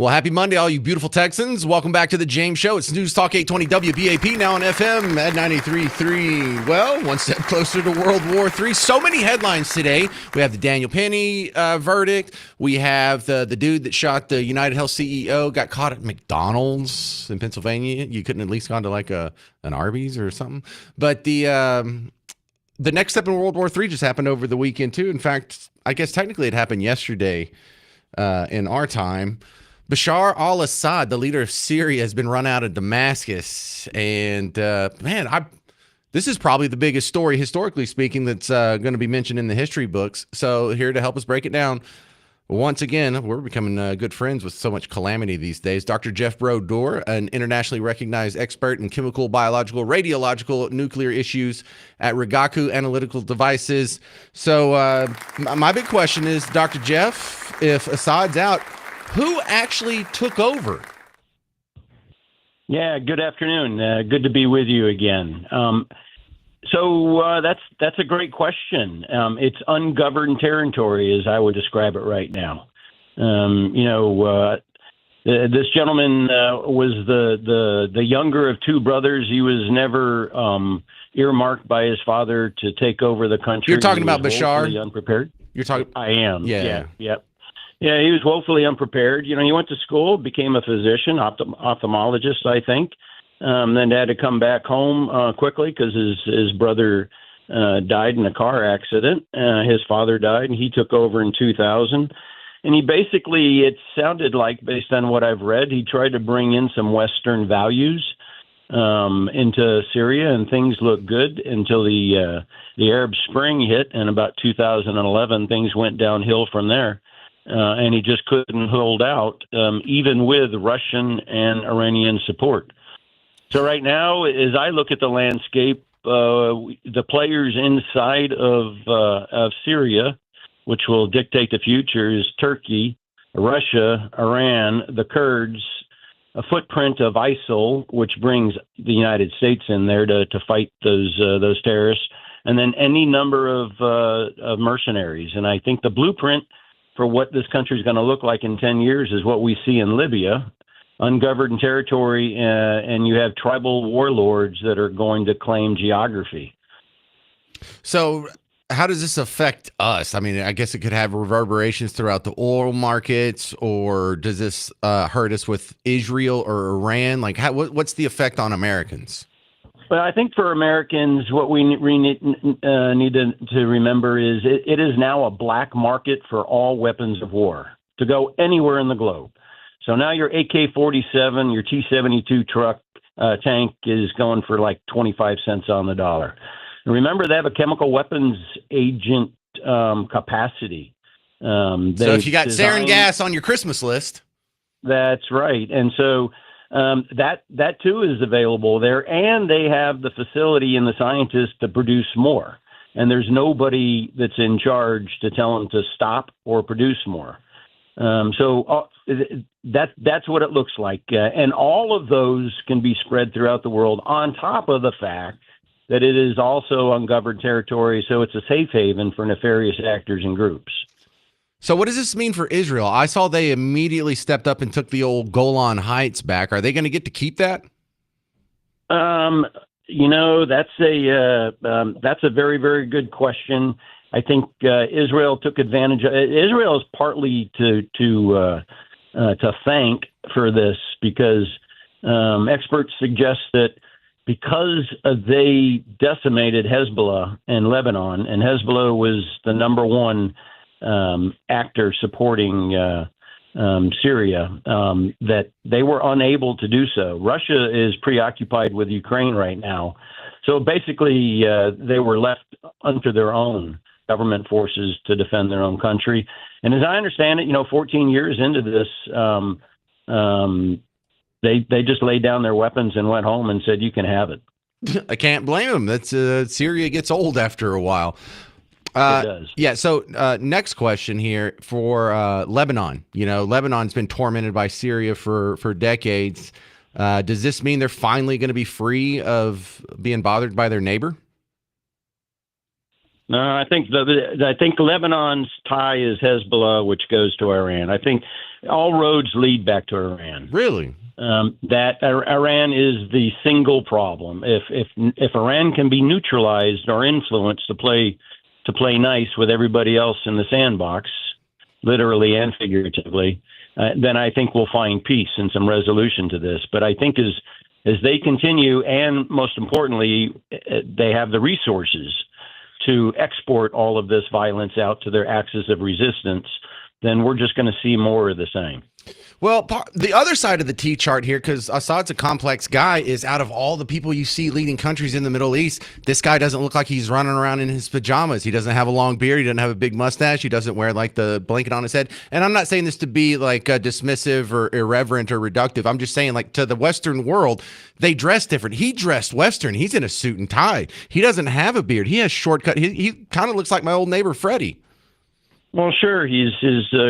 Well, happy Monday, all you beautiful Texans. Welcome back to the James Show. It's News Talk 820 WBAP, now on FM at 93.3. Well, one step closer to World War III. So many headlines today. We have the Daniel Penny verdict. We have the dude that shot the United Health CEO, got caught at McDonald's in Pennsylvania. You couldn't at least gone to like an Arby's or something. But the next step in World War III just happened over the weekend, too. In fact, I guess technically it happened yesterday in our time. Bashar al-Assad, the leader of Syria, has been run out of Damascus. And, this is probably the biggest story, historically speaking, that's going to be mentioned in the history books. So here to help us break it down, once again, we're becoming good friends with so much calamity these days. Dr. Jeff Brodeur, an internationally recognized expert in chemical, biological, radiological, nuclear issues at Rigaku Analytical Devices. So my big question is, Dr. Jeff, if Assad's out, who actually took over? Yeah, good afternoon. Good to be with you again. So that's a great question. It's ungoverned territory, as I would describe it right now. This gentleman was the younger of two brothers. He was never earmarked by his father to take over the country. You're talking about Bashar? Unprepared. You're talking. I am. Yeah. Yeah, he was woefully unprepared. He went to school, became a physician, ophthalmologist, I think. Then had to come back home quickly because his brother died in a car accident. His father died, and he took over in 2000. And he basically, it sounded like, based on what I've read, he tried to bring in some Western values into Syria, and things looked good until the Arab Spring hit. And about 2011, things went downhill from there. And he just couldn't hold out, even with Russian and Iranian support. So right now, as I look at the landscape, the players inside of Syria, which will dictate the future, is Turkey, Russia, Iran, the Kurds, a footprint of ISIL, which brings the United States in there to fight those terrorists, and then any number of mercenaries. And I think the blueprint for what this country is going to look like in 10 years is what we see in Libya, ungoverned territory, and you have tribal warlords that are going to claim geography. So how does this affect us? I mean, I guess it could have reverberations throughout the oil markets, or does this hurt us with Israel or Iran? Like, what's the effect on Americans? Well, I think for Americans, what we need to remember is it is now a black market for all weapons of war to go anywhere in the globe. So now your AK-47, your T-72 tank is going for like 25 cents on the dollar. And remember, they have a chemical weapons agent capacity. So if you got sarin gas on your Christmas list. That's right. And so that too is available there, and they have the facility and the scientists to produce more. And there's nobody that's in charge to tell them to stop or produce more. So that's what it looks like. And all of those can be spread throughout the world, on top of the fact that it is also ungoverned territory, so it's a safe haven for nefarious actors and groups. So what does this mean for Israel? I saw they immediately stepped up and took the old Golan Heights back. Are they going to get to keep that? That's a very, very good question. I think Israel took advantage. Israel is partly to thank for this, because experts suggest that because they decimated Hezbollah in Lebanon, and Hezbollah was the number one actor supporting Syria, that they were unable to do so. Russia is preoccupied with Ukraine right now. So basically, they were left unto their own government forces to defend their own country. And as I understand it, 14 years into this, they just laid down their weapons and went home and said, "You can have it." I can't blame them. That's Syria gets old after a while. It does. Yeah. So next question here for Lebanon. Lebanon's been tormented by Syria for decades. Does this mean they're finally going to be free of being bothered by their neighbor? No, I think Lebanon's tie is Hezbollah, which goes to Iran. I think all roads lead back to Iran. Really? That Iran is the single problem. If Iran can be neutralized or influenced to play nice with everybody else in the sandbox, literally and figuratively, then I think we'll find peace and some resolution to this. But I think as they continue, and most importantly, they have the resources to export all of this violence out to their axis of resistance, then we're just going to see more of the same. Well, the other side of the T chart here, because Assad's a complex guy, is out of all the people you see leading countries in the Middle East, this guy doesn't look like he's running around in his pajamas. He doesn't have a long beard. He doesn't have a big mustache. He doesn't wear like the blanket on his head. And I'm not saying this to be like dismissive or irreverent or reductive. I'm just saying, like, to the Western world, they dress different. He dressed Western. He's in a suit and tie. He doesn't have a beard. He has shortcut. He kind of looks like my old neighbor Freddie. Well, sure. His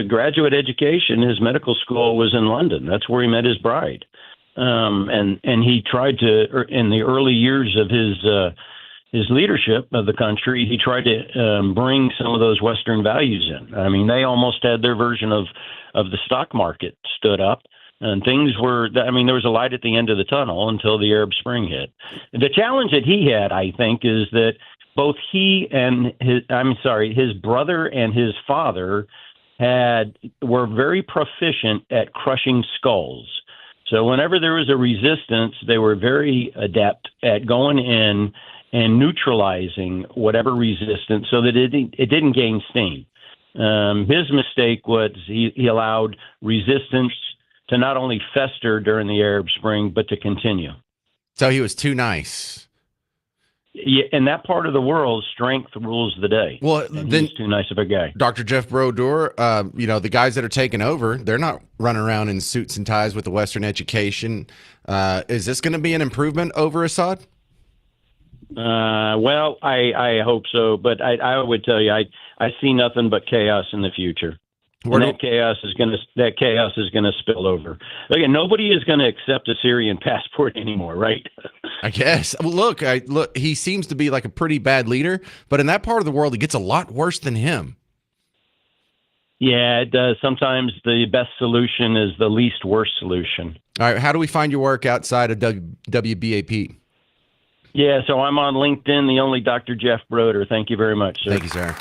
graduate education, his medical school was in London. That's where he met his bride. And he tried to, in the early years of his leadership of the country, he tried to bring some of those Western values in. I mean, they almost had their version of the stock market stood up. And things were, I mean, there was a light at the end of the tunnel until the Arab Spring hit. The challenge that he had, I think, is that both he and his brother and his father were very proficient at crushing skulls. So whenever there was a resistance, they were very adept at going in and neutralizing whatever resistance so that it didn't gain steam. His mistake was he allowed resistance to not only fester during the Arab Spring, but to continue. So he was too nice. Yeah, in that part of the world, strength rules the day. Well, and then he's too nice of a guy. Dr. Jeff Brodeur, the guys that are taking over, they're not running around in suits and ties with a Western education. Is this going to be an improvement over Assad? Well, I hope so, but I would tell you, I see nothing but chaos in the future. And that chaos is going to spill over. Again, nobody is going to accept a Syrian passport anymore, right? I guess. Well, look, he seems to be like a pretty bad leader, but in that part of the world, it gets a lot worse than him. Yeah, it does. Sometimes the best solution is the least worst solution. All right, how do we find your work outside of WBAP? Yeah, so I'm on LinkedIn, the only Dr. Jeff Brodeur. Thank you very much, sir. Thank you, sir.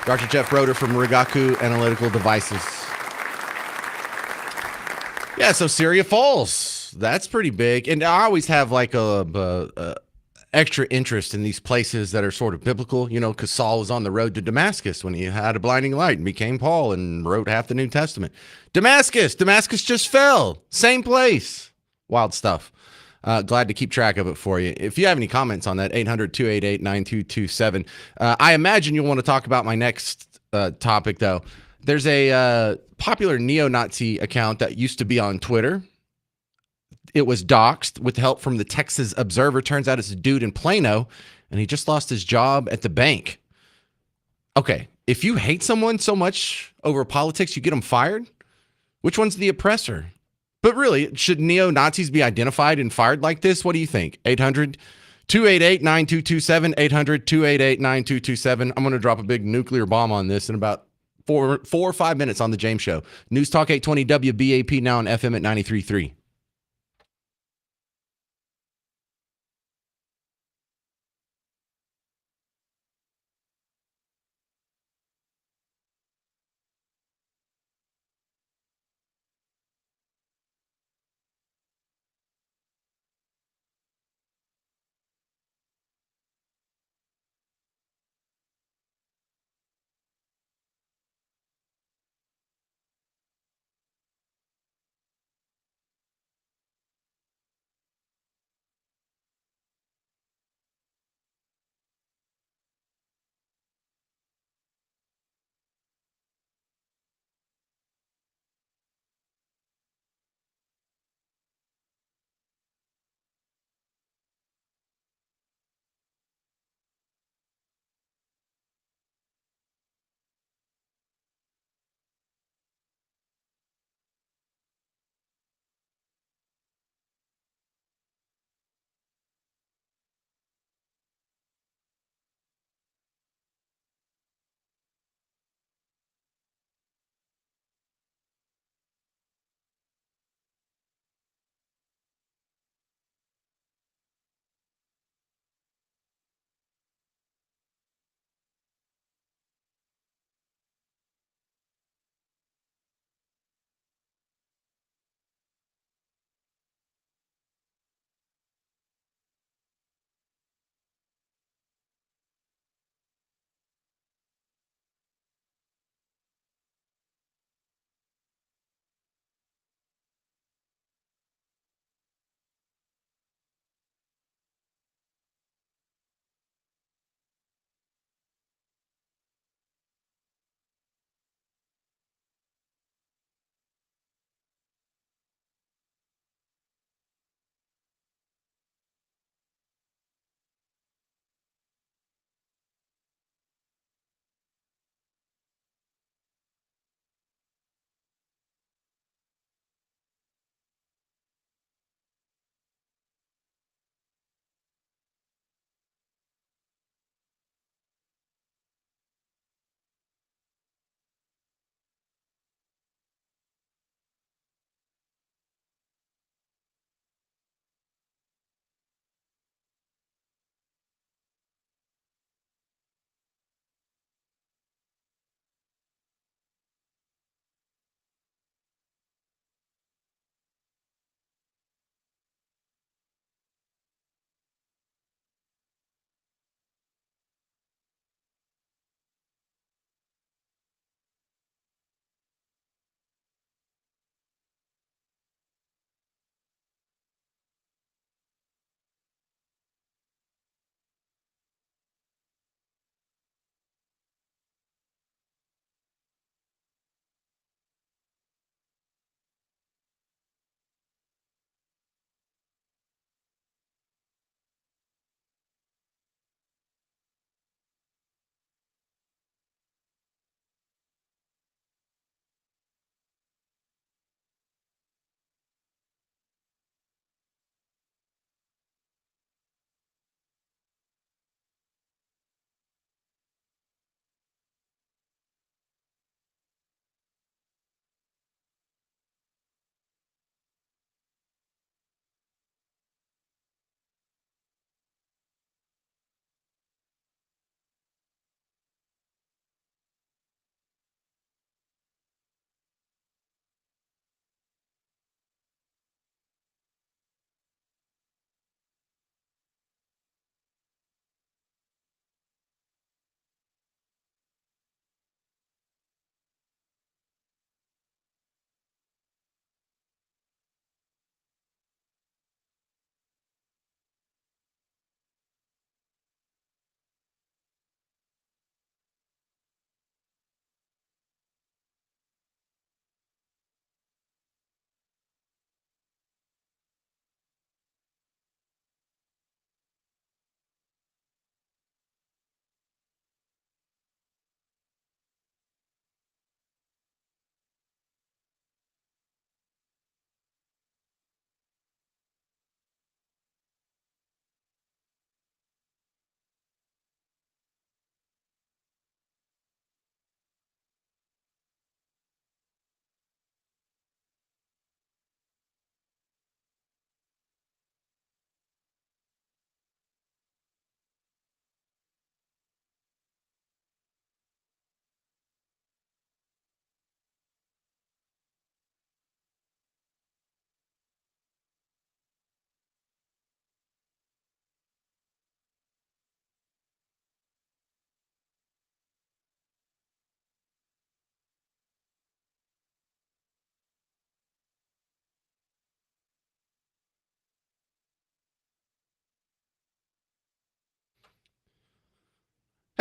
Dr. Jeff Brodeur from Rigaku Analytical Devices. Yeah, so Syria falls. That's pretty big. And I always have like a extra interest in these places that are sort of biblical, because Saul was on the road to Damascus when he had a blinding light and became Paul and wrote half the New Testament. Damascus just fell. Same place. Wild stuff. Glad to keep track of it for you. If you have any comments on that, 800-288-9227. I imagine you'll want to talk about my next topic, though. There's a popular neo-Nazi account that used to be on Twitter. It was doxxed with help from the Texas Observer. Turns out it's a dude in Plano, and he just lost his job at the bank. Okay, if you hate someone so much over politics, you get them fired? Which one's the oppressor? But really, should neo-Nazis be identified and fired like this? What do you think? 800-288-9227, 800-288-9227. I'm going to drop a big nuclear bomb on this in about four or 5 minutes on The James Show. News Talk 820 WBAP, now on FM at 93.3.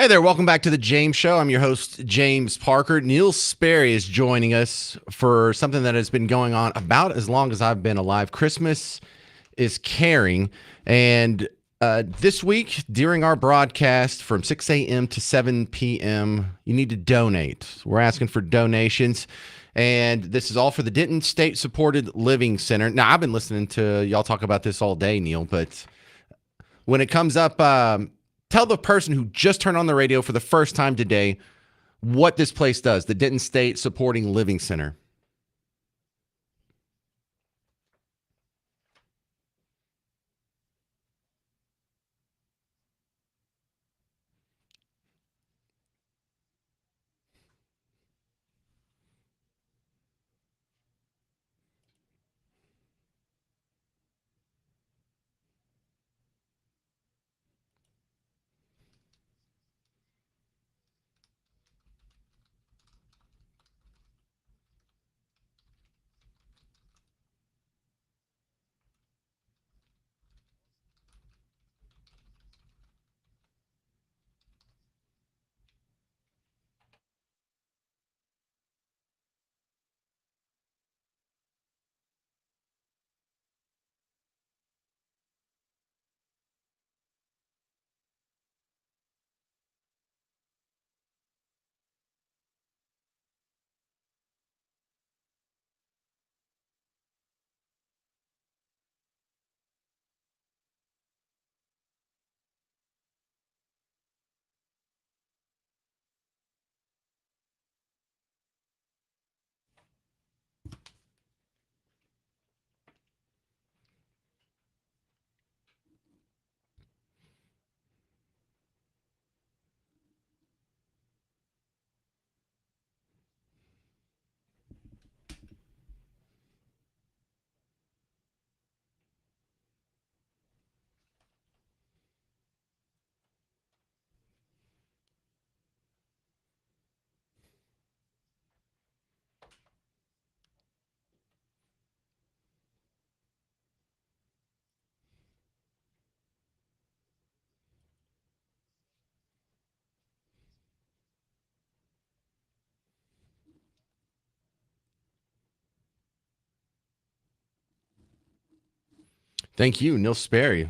Hey there, welcome back to the James Show. I'm your host, James Parker. Neil Sperry is joining us for something that has been going on about as long as I've been alive. Christmas is caring. And this week, during our broadcast from 6 a.m. to 7 p.m., you need to donate. We're asking for donations. And this is all for the Denton State Supported Living Center. Now, I've been listening to y'all talk about this all day, Neil, but when it comes up, tell the person who just turned on the radio for the first time today what this place does, the Denton State Supporting Living Center. Thank you, Neil Sperry.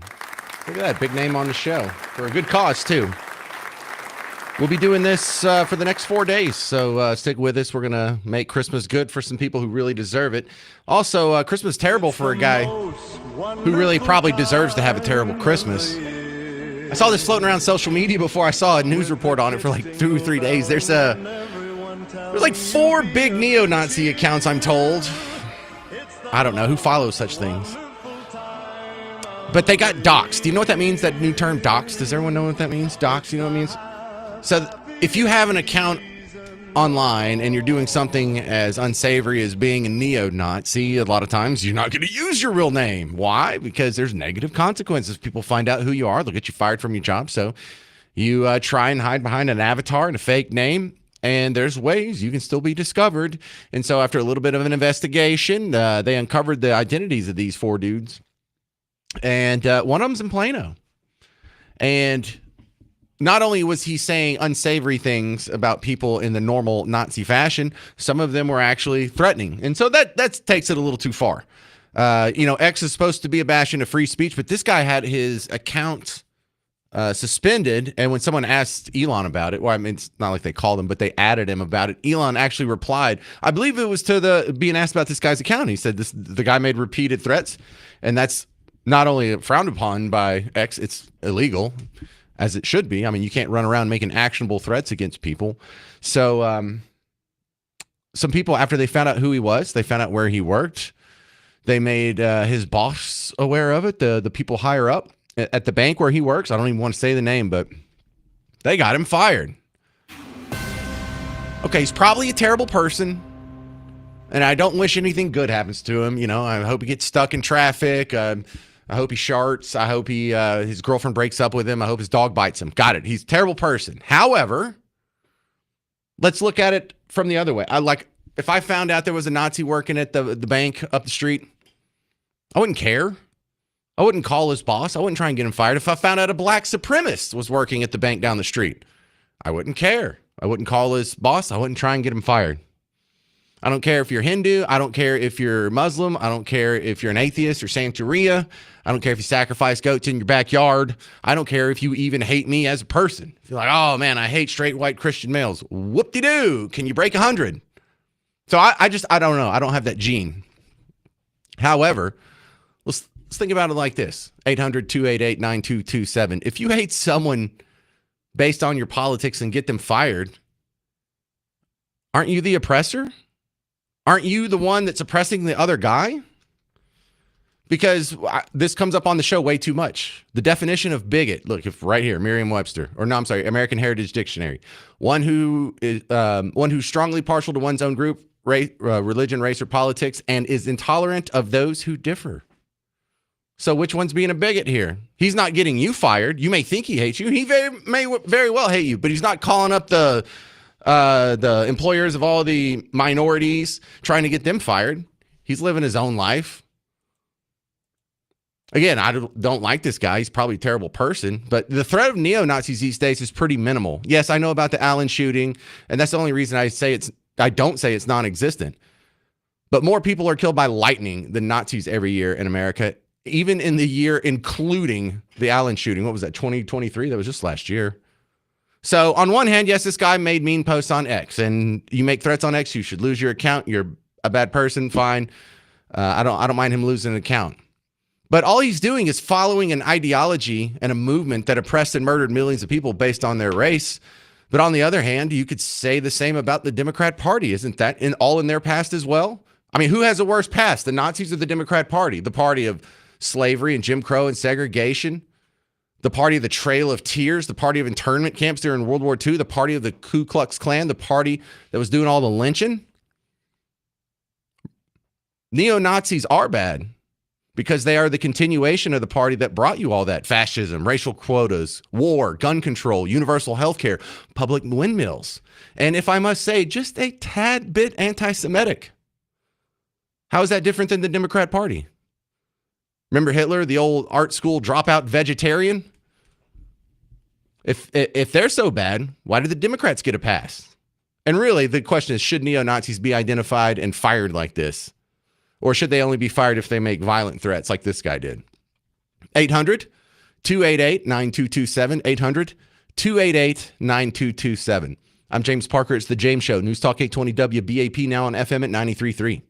Look at that, big name on the show for a good cause, too. We'll be doing this for the next 4 days, so stick with us. We're going to make Christmas good for some people who really deserve it. Also, Christmas is terrible for a guy who really probably deserves to have a terrible Christmas. I saw this floating around social media before I saw a news report on it for like 2 or 3 days. There's like 4 big neo-Nazi accounts, I'm told. I don't know who follows such things. But they got doxxed. Do you know what that means, that new term, doxxed? Does everyone know what that means? Doxxed, you know what it means? So if you have an account online and you're doing something as unsavory as being a neo-Nazi, a lot of times you're not going to use your real name. Why? Because there's negative consequences. People find out who you are. They'll get you fired from your job. So you try and hide behind an avatar and a fake name. And there's ways you can still be discovered. And so after a little bit of an investigation, they uncovered the identities of these 4 dudes. And one of them's in Plano. And not only was he saying unsavory things about people in the normal Nazi fashion, some of them were actually threatening. And so that takes it a little too far. X is supposed to be a bastion of free speech, but this guy had his account suspended. And when someone asked Elon about it, well, I mean, it's not like they called him, but they added him about it. Elon actually replied, I believe it was to being asked about this guy's account. He said the guy made repeated threats, and that's not only frowned upon by X, it's illegal, as it should be. I mean, you can't run around making actionable threats against people. So some people, after they found out who he was, they found out where he worked. They made his boss aware of it, the people higher up at the bank where he works. I don't even want to say the name, but they got him fired. Okay, he's probably a terrible person, and I don't wish anything good happens to him. You know, I hope he gets stuck in traffic. I hope he sharts. I hope his girlfriend breaks up with him. I hope his dog bites him. Got it. He's a terrible person. However, let's look at it from the other way. If I found out there was a Nazi working at the bank up the street, I wouldn't care. I wouldn't call his boss. I wouldn't try and get him fired. If I found out a black supremacist was working at the bank down the street, I wouldn't care. I wouldn't call his boss. I wouldn't try and get him fired. I don't care if you're Hindu. I don't care if you're Muslim. I don't care if you're an atheist or Santeria. I don't care if you sacrifice goats in your backyard. I don't care if you even hate me as a person. If you're like, oh man, I hate straight white Christian males. Whoop-de-doo. Can you break 100? So I don't know. I don't have that gene. However, let's think about it like this. 800-288-9227. If you hate someone based on your politics and get them fired, aren't you the oppressor? Aren't you the one that's oppressing the other guy? Because this comes up on the show way too much. The definition of bigot, look, if right here, Merriam-Webster, or no, I'm sorry, American Heritage Dictionary. One who's strongly partial to one's own group, religion, race, or politics, and is intolerant of those who differ. So which one's being a bigot here? He's not getting you fired. You may think he hates you. He may very well hate you, but he's not calling up the employers of all the minorities trying to get them fired. He's living his own life. Again, I don't like this guy. He's probably a terrible person, but the threat of neo-Nazis these days is pretty minimal. Yes, I know about the Allen shooting, and that's the only reason I don't say it's non-existent. But more people are killed by lightning than Nazis every year in America, even in the year including the Allen shooting. What was that, 2023? That was just last year. So on one hand, yes, this guy made mean posts on X, and you make threats on X, you should lose your account. You're a bad person, fine. I don't mind him losing an account. But all he's doing is following an ideology and a movement that oppressed and murdered millions of people based on their race. But on the other hand, you could say the same about the Democrat Party. Isn't that all in their past as well? I mean, who has a worse past, the Nazis or the Democrat Party? The party of slavery and Jim Crow and segregation? The party of the Trail of Tears, the party of internment camps during World War II, the party of the Ku Klux Klan, the party that was doing all the lynching. Neo-Nazis are bad because they are the continuation of the party that brought you all that fascism, racial quotas, war, gun control, universal health care, public windmills. And if I must say, just a tad bit anti-Semitic. How is that different than the Democrat Party? Remember Hitler, the old art school dropout vegetarian? If they're so bad, why did the Democrats get a pass? And really, the question is, should neo-Nazis be identified and fired like this? Or should they only be fired if they make violent threats like this guy did? 800-288-9227. 800-288-9227. I'm James Parker. It's The James Show. News Talk 820 WBAP, now on FM at 93.3.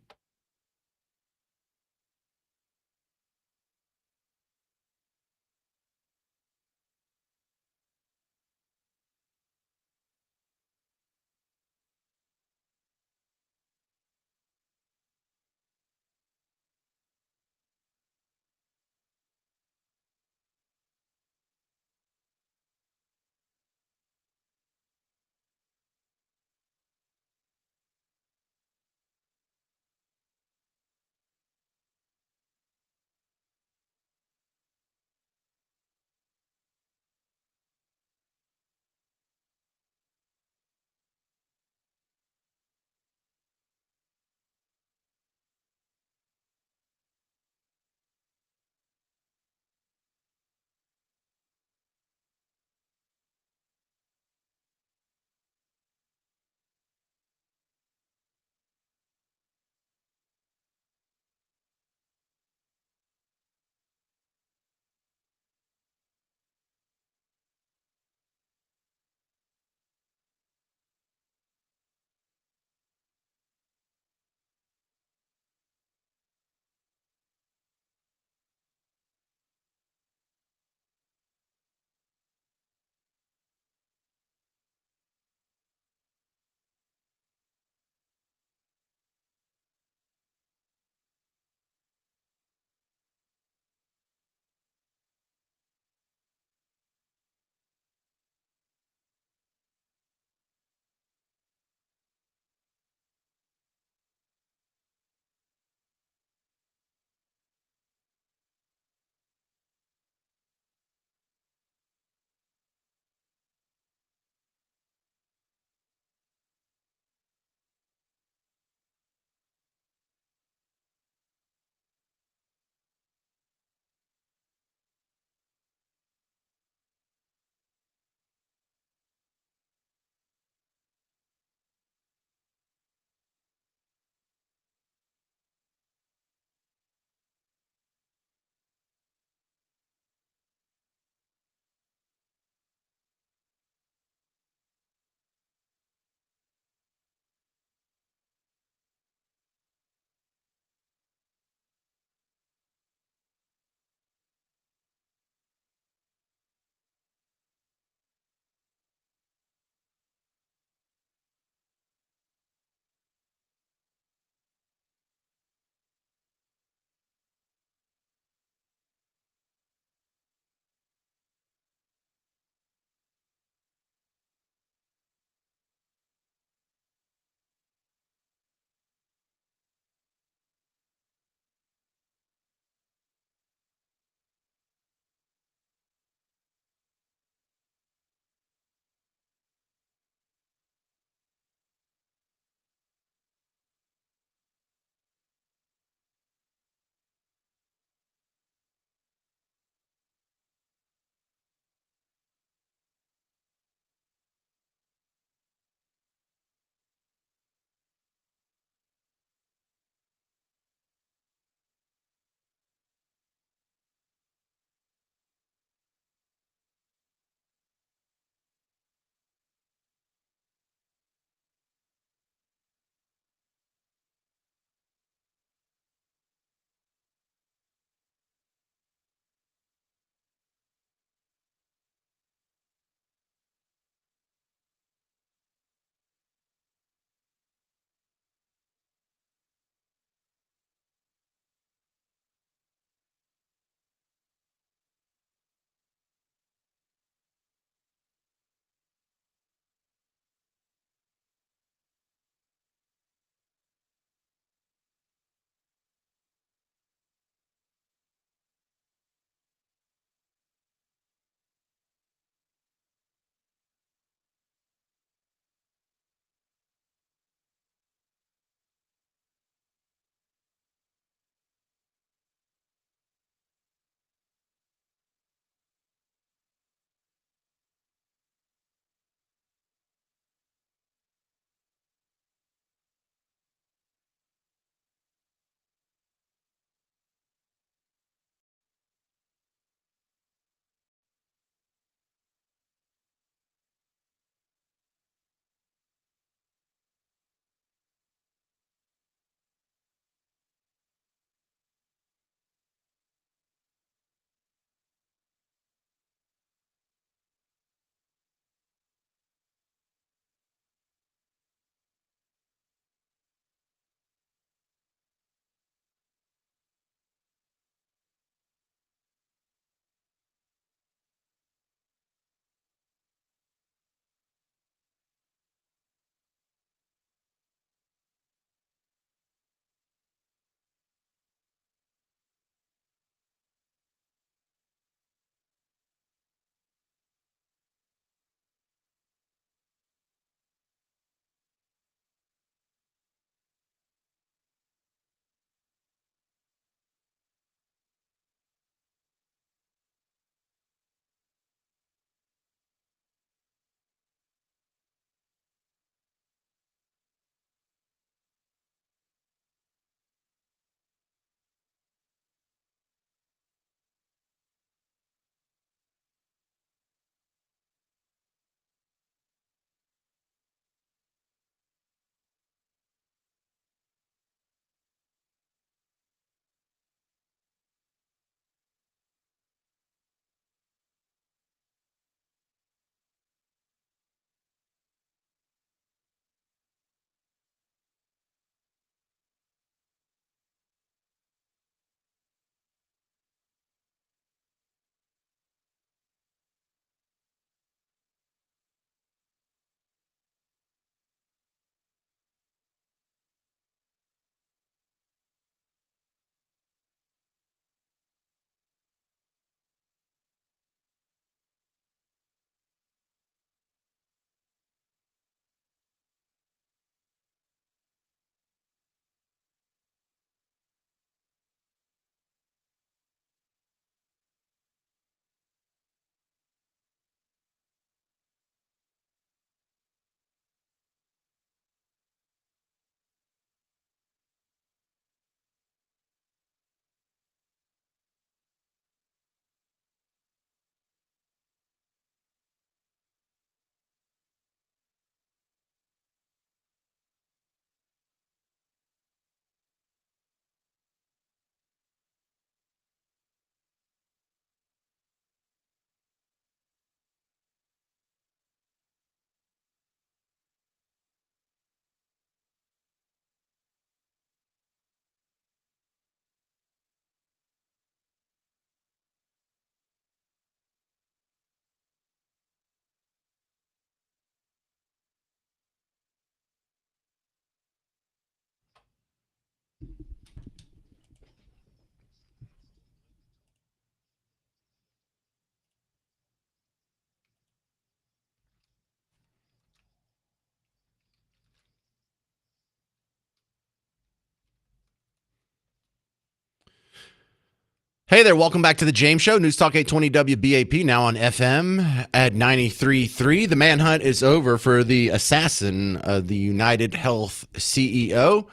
Hey there, welcome back to the James Show. News Talk 820 WBAP, now on FM at 93.3. The manhunt is over for the assassin of the United Health CEO,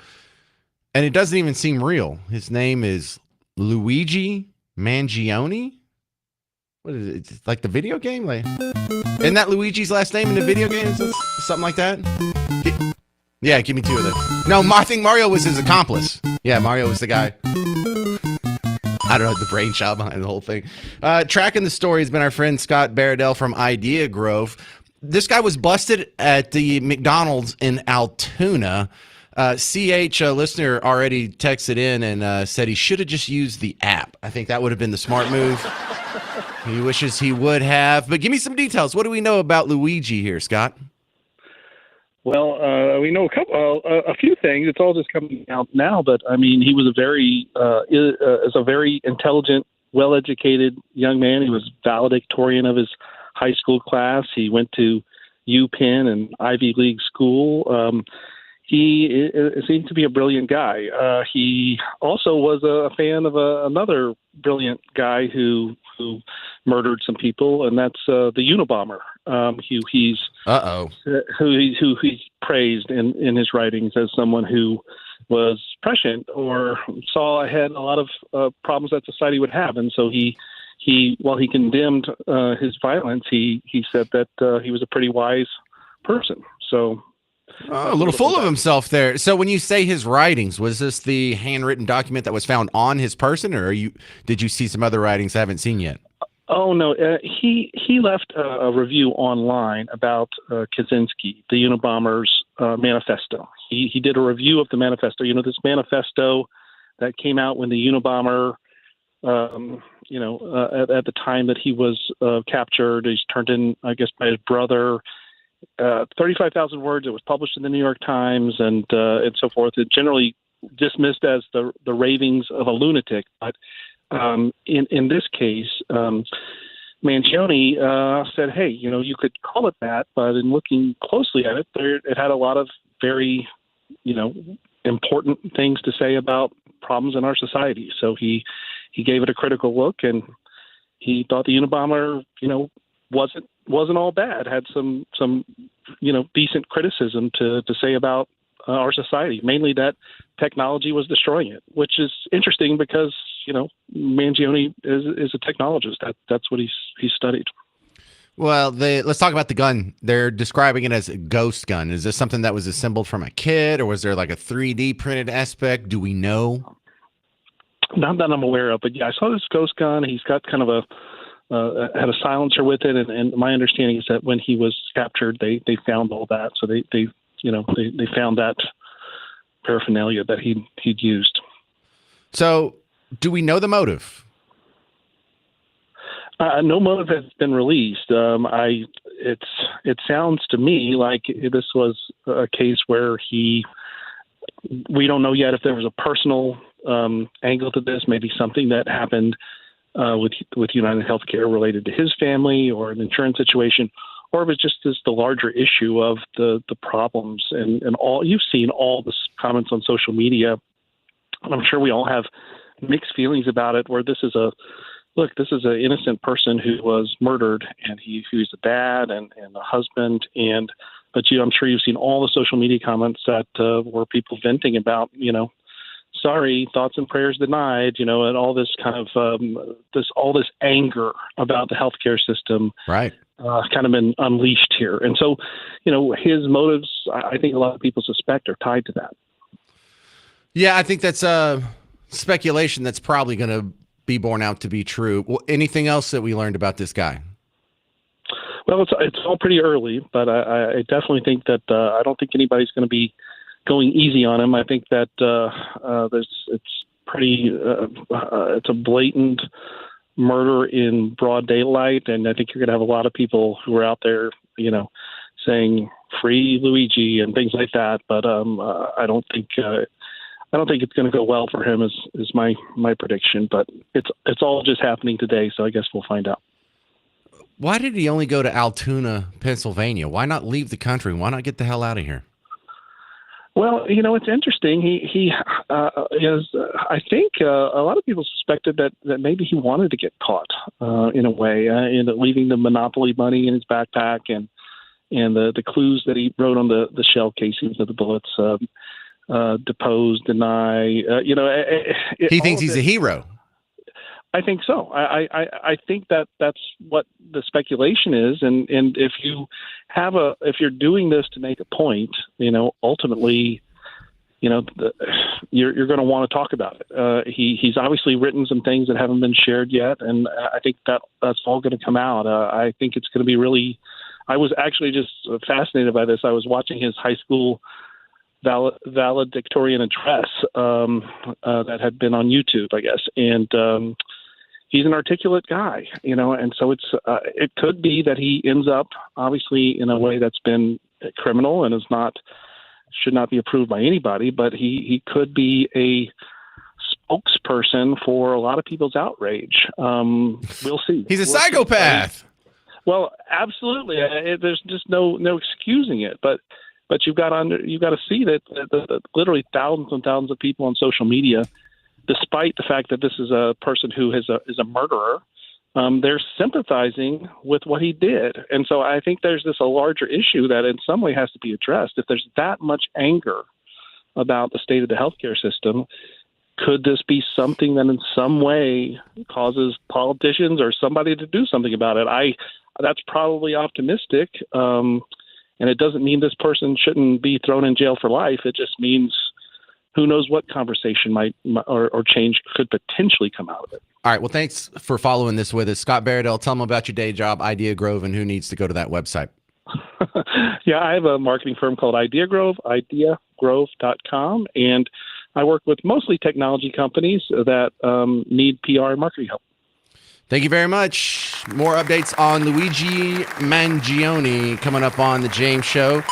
and it doesn't even seem real. His name is Luigi Mangione. What is it? It's like the video game? Like, isn't that Luigi's last name in the video game? Is something like that? Yeah, give me two of those. No, I think Mario was his accomplice. Yeah, Mario was the guy. I don't know, the brainchild behind the whole thing. Tracking the story has been our friend Scott Baradell from Idea Grove. This guy was busted at the McDonald's in Altoona. CH, a listener, already texted in and said he should have just used the app. I think that would have been the smart move. He wishes he would have. But give me some details. What do we know about Luigi here, Scott? Well, we know a few things. It's all just coming out now. But I mean, he was a very intelligent, well-educated young man. He was valedictorian of his high school class. He went to UPenn, an Ivy League school. He seemed to be a brilliant guy. He also was a fan of another brilliant guy who murdered some people, and that's the Unabomber. Who he's praised in his writings as someone who was prescient or saw ahead a lot of problems that society would have, and so he while he condemned his violence, he said that he was a pretty wise person. So. A little full of himself there. So when you say his writings, was this the handwritten document that was found on his person, or did you see some other writings I haven't seen yet? Oh, no. He left a review online about Kaczynski, the Unabomber's manifesto. He did a review of the manifesto. You know, this manifesto that came out when the Unabomber, at the time that he was captured, he's turned in, I guess, by his brother. 35,000 words. It was published in the New York Times and so forth. It generally dismissed as the ravings of a lunatic. But in this case, Mangione said, "Hey, you could call it that, but in looking closely at it, it had a lot of very, important things to say about problems in our society." So he gave it a critical look, and he thought the Unabomber, wasn't all bad, had some decent criticism to say about our society, mainly that technology was destroying it, which is interesting because, Mangione is a technologist. That's what he studied. Well, let's talk about the gun. They're describing it as a ghost gun. Is this something that was assembled from a kit, or was there like a 3D printed aspect? Do we know? Not that I'm aware of, but yeah, I saw this ghost gun. He's got kind of had a silencer with it, and my understanding is that when he was captured, they found all that. So they found that paraphernalia that he'd used. So, do we know the motive? No motive has been released. It sounds to me like this was a case where we don't know yet if there was a personal angle to this, maybe something that happened with United Healthcare related to his family or an insurance situation, or if it's just the larger issue of the problems and all. You've seen all the comments on social media, and I'm sure we all have mixed feelings about it, where this is an innocent person who was murdered, and he's a dad and a husband, but I'm sure you've seen all the social media comments that were people venting about, sorry, thoughts and prayers denied, and all this kind of all this anger about the healthcare system, right? Kind of been unleashed here, and so his motives, I think a lot of people suspect, are tied to that. Yeah, I think that's speculation that's probably going to be borne out to be true. Well, anything else that we learned about this guy? Well, it's all pretty early, but I definitely think that I don't think anybody's going to be going easy on him. I think that it's a blatant murder in broad daylight, and I think you're going to have a lot of people who are out there, saying "Free Luigi" and things like that. But I don't think it's going to go well for him. Is my prediction. But it's all just happening today, so I guess we'll find out. Why did he only go to Altoona, Pennsylvania? Why not leave the country? Why not get the hell out of here? Well, it's interesting. He is. I think a lot of people suspected that maybe he wanted to get caught in a way, in leaving the monopoly money in his backpack and the clues that he wrote on the shell casings of the bullets. Depose, deny. He All thinks of he's a it. hero. I think so. I think that's what the speculation is, and if you're doing this to make a point, ultimately, you're going to want to talk about it. He's obviously written some things that haven't been shared yet, and I think that's all going to come out. I think it's going to be really. I was actually just fascinated by this. I was watching his high school valedictorian address that had been on YouTube, I guess, and he's an articulate guy, and so it could be that he ends up obviously in a way that's been criminal and should not be approved by anybody, but he could be a spokesperson for a lot of people's outrage. We'll see. He's a We'll see. psychopath. Well, absolutely. There's just no excusing it, but you've got to see that literally thousands and thousands of people on social media, despite the fact that this is a person who is a murderer, they're sympathizing with what he did. And so I think there's a larger issue that in some way has to be addressed. If there's that much anger about the state of the healthcare system, could this be something that in some way causes politicians or somebody to do something about it? That's probably optimistic. And it doesn't mean this person shouldn't be thrown in jail for life. It just means who knows what conversation might or change could potentially come out of it. All right. Well, thanks for following this with us. Scott Baradell, tell them about your day job, Idea Grove, and who needs to go to that website. Yeah, I have a marketing firm called Idea Grove, ideagrove.com, and I work with mostly technology companies that need PR and marketing help. Thank you very much. More updates on Luigi Mangione coming up on the James Show.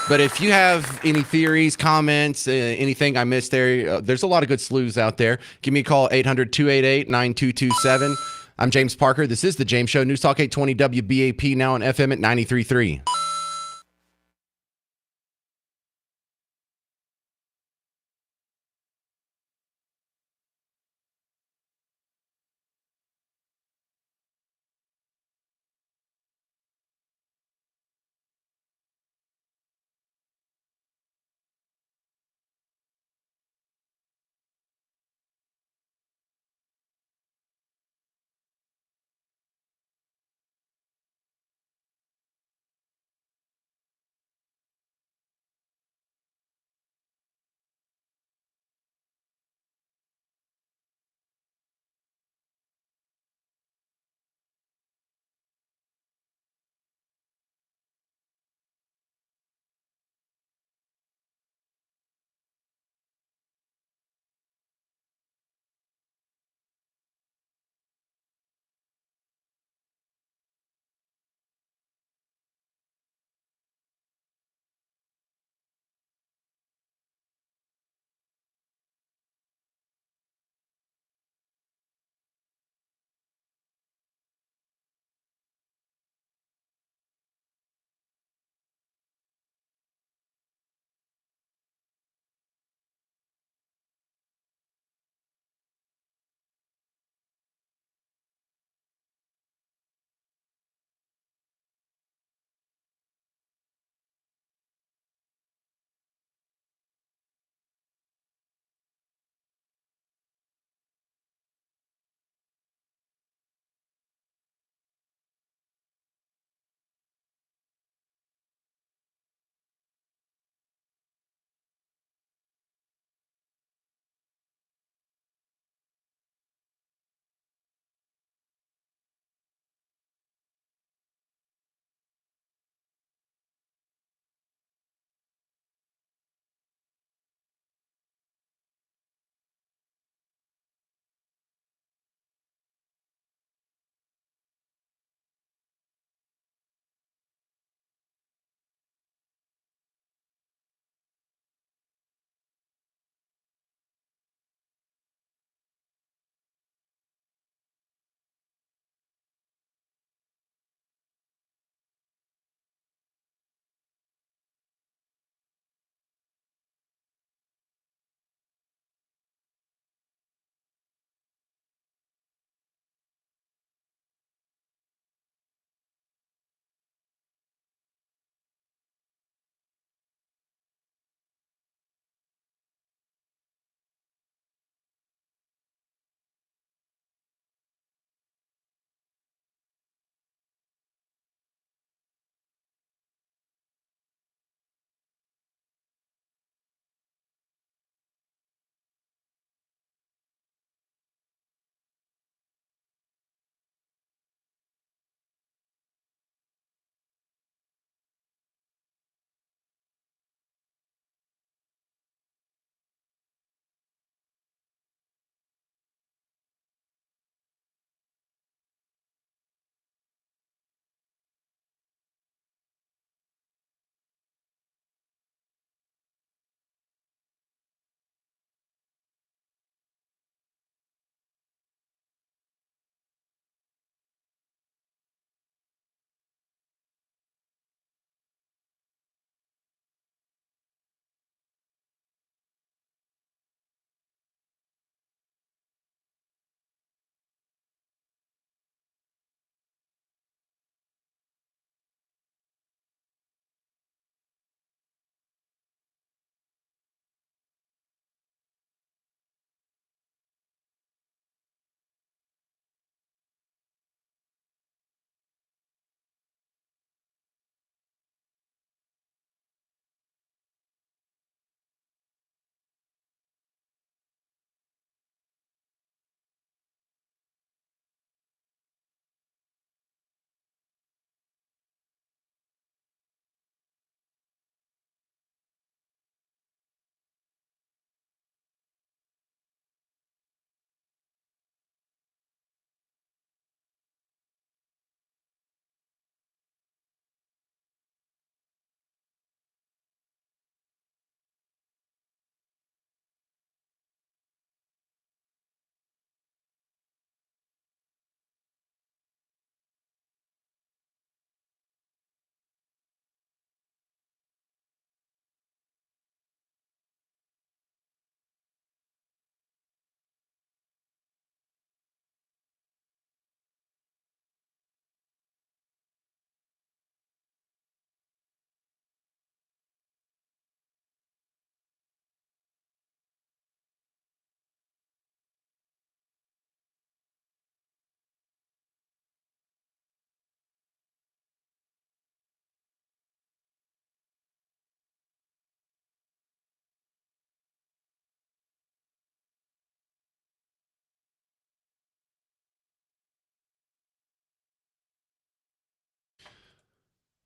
But if you have any theories, comments, anything I missed there, there's a lot of good sleuths out there. Give me a call, 800-288-9227. I'm James Parker. This is the James Show. News Talk 820 WBAP, now on FM at 93.3.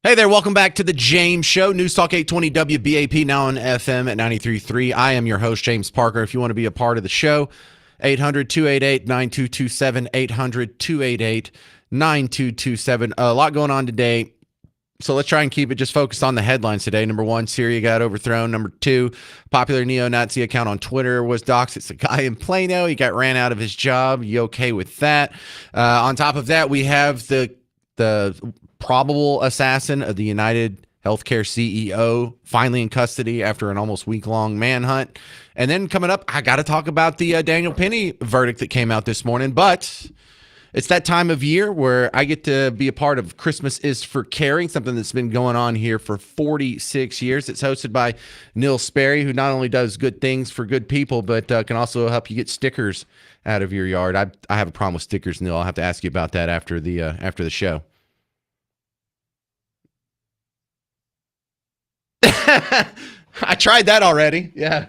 Hey there, welcome back to the James Show. News Talk 820 WBAP, now on FM at 93.3. I am your host, James Parker. If you want to be a part of the show, 800-288-9227, 800-288-9227. A lot going on today, so let's try and keep it just focused on the headlines today. Number one, Syria got overthrown. Number two, popular neo-Nazi account on Twitter was doxxed. It's a guy in Plano. He got ran out of his job. You okay with that? On top of that, we have the probable assassin of the United Healthcare CEO finally in custody after an almost week-long manhunt. And then coming up, I got to talk about the Daniel Penny verdict that came out this morning. But it's that time of year where I get to be a part of Christmas is for Caring, something that's been going on here for 46 years. It's hosted by Neil Sperry, who not only does good things for good people, but can also help you get stickers out of your yard. I have a problem with stickers, Neil. I'll have to ask you about that after the show. I tried that already. Yeah.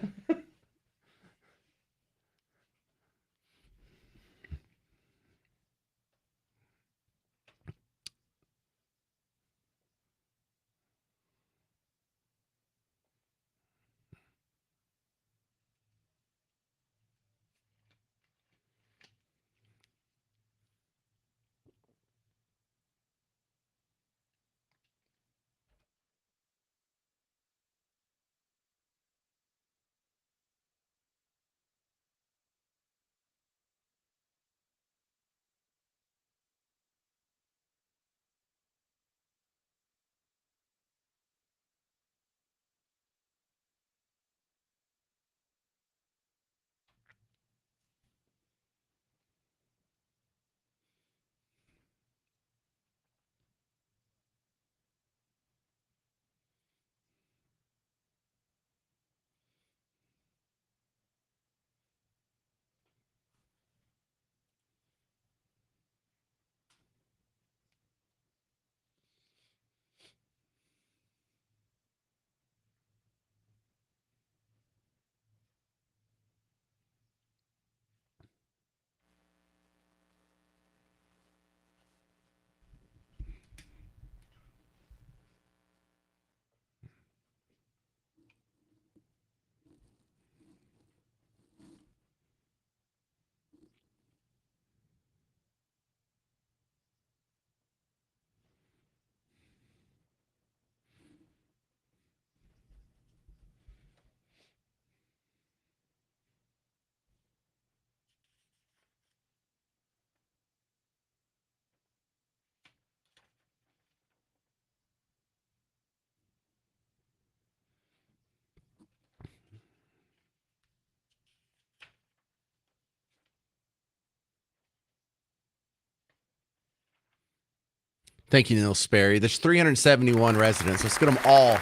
Thank you, Neil Sperry. There's 371 residents. Let's get them all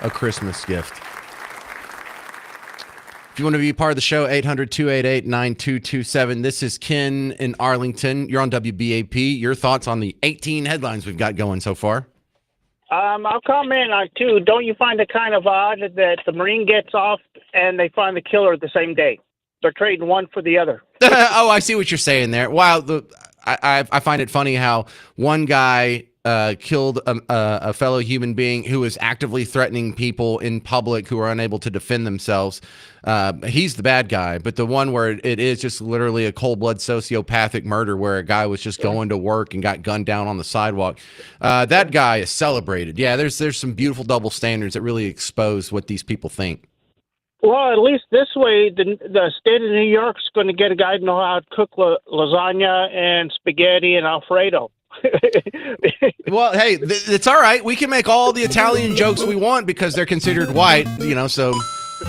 a Christmas gift. If you want to be part of the show, 800-288-9227. This is Ken in Arlington. You're on WBAP. Your thoughts on the 18 headlines we've got going so far? I'll comment on two. Don't you find it kind of odd that the Marine gets off and they find the killer the same day? They're trading one for the other. Oh, I see what you're saying there. Wow, I find it funny how one guy killed a fellow human being who was actively threatening people in public who are unable to defend themselves. He's the bad guy, but the one where it is just literally a cold-blood sociopathic murder where a guy was just going to work and got gunned down on the sidewalk. That guy is celebrated. Yeah, there's some beautiful double standards that really expose what these people think. Well, at least this way, the state of New York is going to get a guy to know how to cook lasagna and spaghetti and Alfredo. Well, hey, it's all right. We can make all the Italian jokes we want because they're considered white, so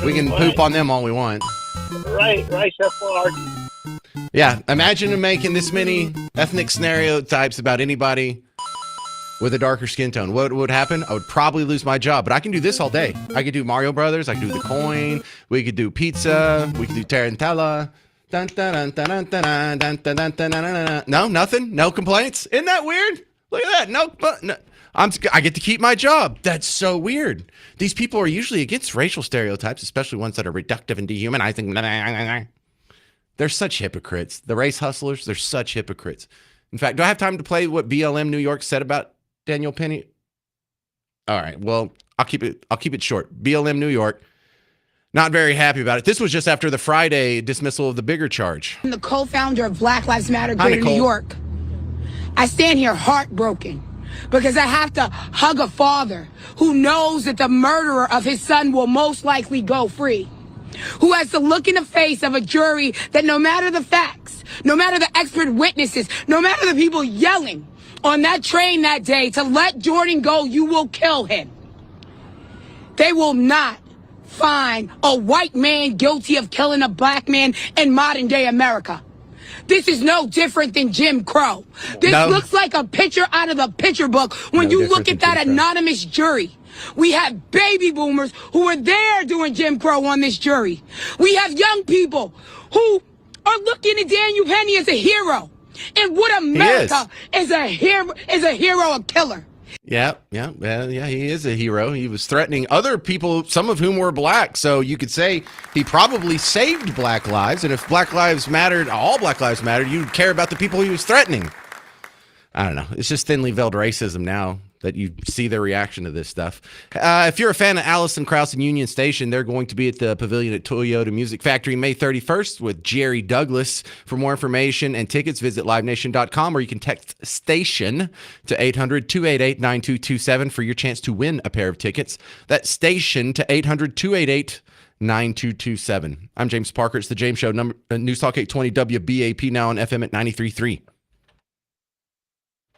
we can poop on them all we want. Right, Chef Lord. Yeah, imagine making this many ethnic stereotypes about anybody with a darker skin tone. What would happen? I would probably lose my job, but I can do this all day. I could do Mario Brothers. I could do the coin. We could do pizza. We could do tarantella. No, nothing. No complaints. Isn't that weird? Look at that. No. I get to keep my job. That's so weird. These people are usually against racial stereotypes, especially ones that are reductive and dehumanizing. They're such hypocrites. The race hustlers, they're such hypocrites. In fact, do I have time to play what BLM New York said about Daniel Penny? All right. Well, I'll keep it short. BLM New York, not very happy about it. This was just after the Friday dismissal of the bigger charge. I'm the co-founder of Black Lives Matter Hi, Greater New Nicole. York. I stand here heartbroken because I have to hug a father who knows that the murderer of his son will most likely go free, who has to look in the face of a jury that no matter the facts, no matter the expert witnesses, no matter the people yelling on that train that day to let Jordan go, you will kill him. They will not find a white man guilty of killing a black man in modern day America. This is no different than Jim Crow. This looks like a picture out of the picture book when you look at that anonymous jury. We have baby boomers who were there doing Jim Crow on this jury. We have young people who are looking at Daniel Penny as a hero. And what America is a hero, a killer. Yeah, he is a hero. He was threatening other people, some of whom were black. So you could say he probably saved black lives. And if black lives mattered, all black lives mattered, you'd care about the people he was threatening. I don't know. It's just thinly veiled racism now that you see their reaction to this stuff. If you're a fan of Allison Krauss and Union Station, they're going to be at the Pavilion at Toyota Music Factory May 31st with Jerry Douglas. For more information and tickets, visit livenation.com, or you can text STATION to 800-288-9227 for your chance to win a pair of tickets. That's STATION to 800-288-9227. I'm James Parker. It's the James Show, News Talk 820 WBAP, now on FM at 93.3.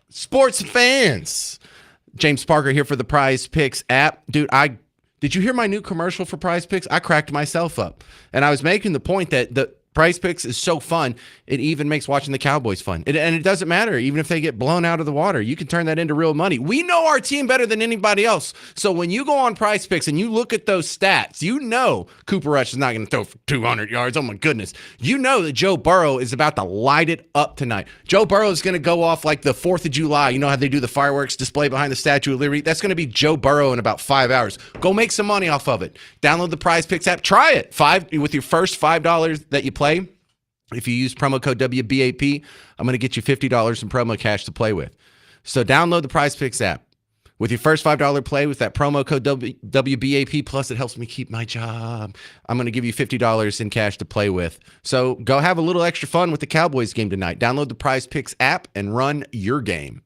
Sports fans, James Parker here for the Prize Picks app. Dude, did you hear my new commercial for Prize Picks? I cracked myself up. And I was making the point that the Prize Picks is so fun, it even makes watching the Cowboys fun. And it doesn't matter, even if they get blown out of the water. You can turn that into real money. We know our team better than anybody else. So when you go on Prize Picks and you look at those stats, you know Cooper Rush is not going to throw for 200 yards. Oh, my goodness. You know that Joe Burrow is about to light it up tonight. Joe Burrow is going to go off like the 4th of July. You know how they do the fireworks display behind the Statue of Liberty? That's going to be Joe Burrow in about 5 hours. Go make some money off of it. Download the Prize Picks app. Try it. With your first $5 that you play. If you use promo code WBAP, I'm going to get you $50 in promo cash to play with. So download the Prize Picks app. With your first $5 play with that promo code WBAP, plus it helps me keep my job, I'm going to give you $50 in cash to play with. So go have a little extra fun with the Cowboys game tonight. Download the Prize Picks app and run your game.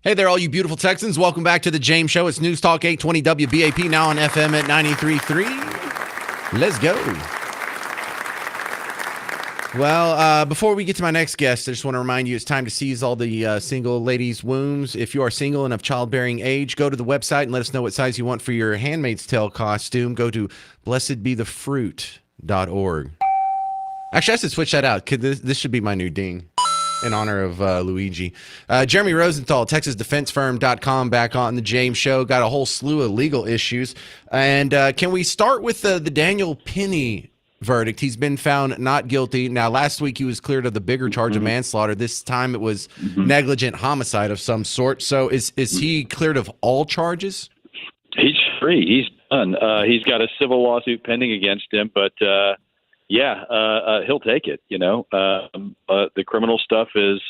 Hey there, all you beautiful Texans. Welcome back to the James Show. It's News Talk 820 WBAP, now on FM at 93.3. Let's go. Well, before we get to my next guest, I just want to remind you it's time to seize all the single ladies' wombs. If you are single and of childbearing age, go to the website and let us know what size you want for your Handmaid's Tale costume. Go to blessedbethefruit.org. Actually, I should switch that out. This should be my new ding in honor of Luigi. Jeremy Rosenthal, TexasDefenseFirm.com, back on the James Show. Got a whole slew of legal issues. And can we start with the Daniel Penny verdict? He's been found not guilty. Now, last week he was cleared of the bigger charge of manslaughter. This time it was negligent homicide of some sort. So is he cleared of all charges? He's free. He's done. He's got a civil lawsuit pending against him, but he'll take it. The criminal stuff is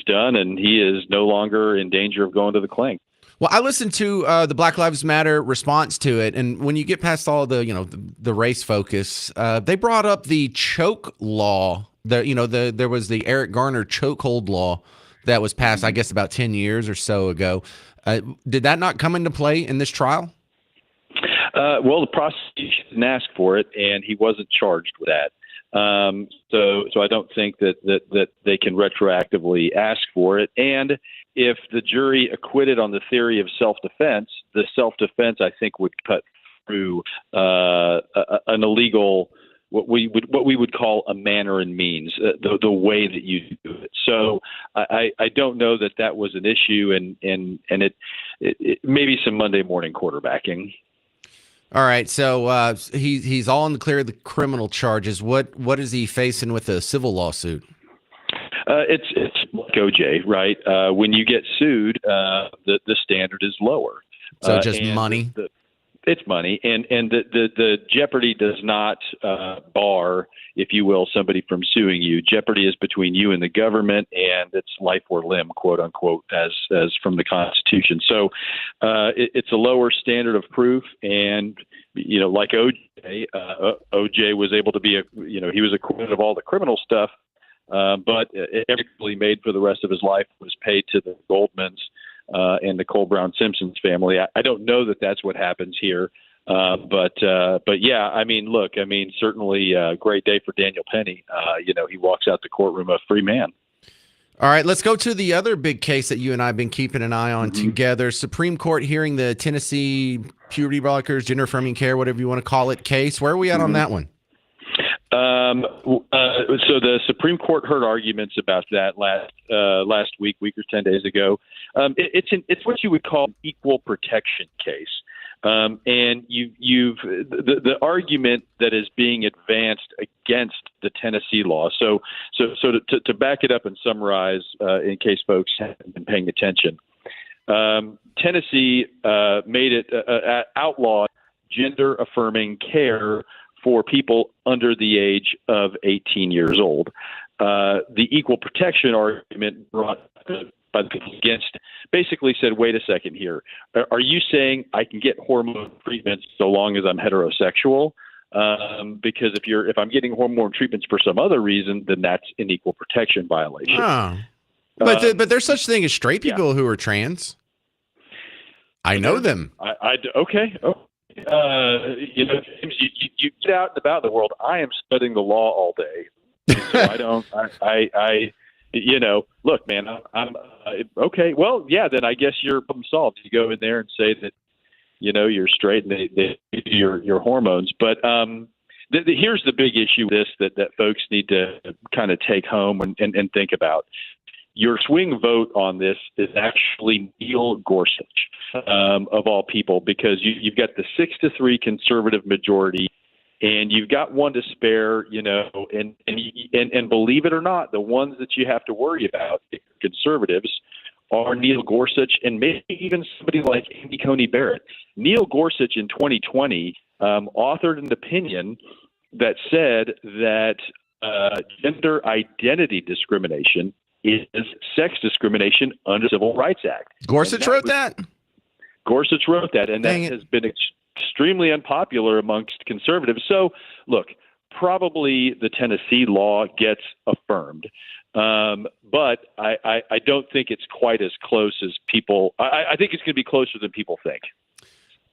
done, and he is no longer in danger of going to the clink. Well, I listened to the Black Lives Matter response to it, and when you get past all the race focus, they brought up the choke law. There was the Eric Garner chokehold law that was passed, I guess, about 10 years or so ago. Did that not come into play in this trial? Well, the prosecution didn't ask for it, and he wasn't charged with that. So I don't think that they can retroactively ask for it. And if the jury acquitted on the theory of self-defense, the self-defense, I think, would cut through an illegal, what we would call a manner and means, the way that you do it. So I don't know that was an issue, and it maybe some Monday morning quarterbacking. All right, so he's all in the clear of the criminal charges. What is he facing with a civil lawsuit? It's like OJ, right? When you get sued, the standard is lower. So just money. It's money, and the jeopardy does not bar, if you will, somebody from suing you. Jeopardy is between you and the government, and it's life or limb, quote unquote, as from the Constitution. So it's a lower standard of proof, and like OJ, OJ was able to be he was acquitted of all the criminal stuff, but everything he made for the rest of his life was paid to the Goldmans and the Cole Brown Simpsons family. I don't know that that's what happens here, but yeah, certainly a great day for Daniel Penny. He walks out the courtroom a free man. All right, let's go to the other big case that you and I have been keeping an eye on together. Supreme Court hearing the Tennessee puberty blockers, gender affirming care, whatever you want to call it, case. Where are we at on that one? So the Supreme Court heard arguments about that last week or 10 days ago. It's what you would call an equal protection case. And the argument that is being advanced against the Tennessee law. So to back it up and summarize, in case folks haven't been paying attention, Tennessee made it outlawed gender affirming care for people under the age of 18 years old. The equal protection argument brought by the people against basically said, wait a second here. Are you saying I can get hormone treatments so long as I'm heterosexual? Because if I'm getting hormone treatments for some other reason, then that's an equal protection violation. Oh. But there's such thing as straight people who are trans. I know them. Okay. James, you get out and about the world. I am studying the law all day. So look, man, I'm okay. Well, yeah, then I guess you're problem solved. You go in there and say that, you're straight and they your hormones. But here's the big issue with this that folks need to kind of take home and think about. Your swing vote on this is actually Neil Gorsuch, of all people, because you've got the 6-3 conservative majority, and you've got one to spare, and believe it or not, the ones that you have to worry about, conservatives, are Neil Gorsuch and maybe even somebody like Amy Coney Barrett. Neil Gorsuch in 2020 authored an opinion that said that gender identity discrimination is sex discrimination under the Civil Rights Act. Gorsuch wrote that? Gorsuch wrote that, and that has been extremely unpopular amongst conservatives. So, look, probably the Tennessee law gets affirmed. But I don't think it's quite as close as people. I think it's going to be closer than people think.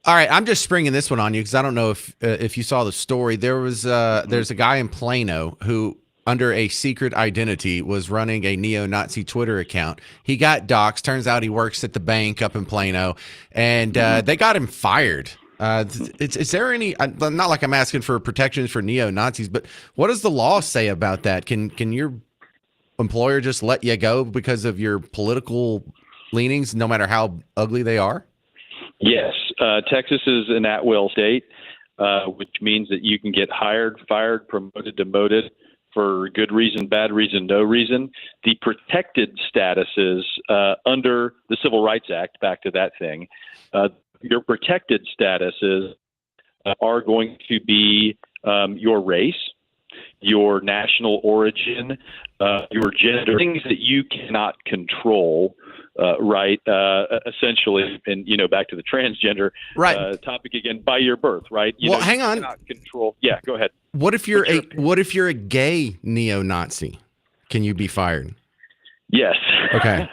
All right, I'm just springing this one on you because I don't know if you saw the story. There's a guy in Plano who, under a secret identity, was running a neo-Nazi Twitter account. He got doxxed. Turns out he works at the bank up in Plano, and they got him fired. Is there any? Not like I'm asking for protections for neo-Nazis, but what does the law say about that? Can your employer just let you go because of your political leanings, no matter how ugly they are? Yes, Texas is an at-will state, which means that you can get hired, fired, promoted, demoted for good reason, bad reason, no reason. The protected statuses under the Civil Rights Act, back to that thing, your protected statuses are going to be your race, your national origin, your gender, things that you cannot control. Right, essentially, and back to the transgender topic again. By your birth, right? Hang on. Cannot control. Yeah, go ahead. What if you're a gay neo-Nazi? Can you be fired? Yes. Okay.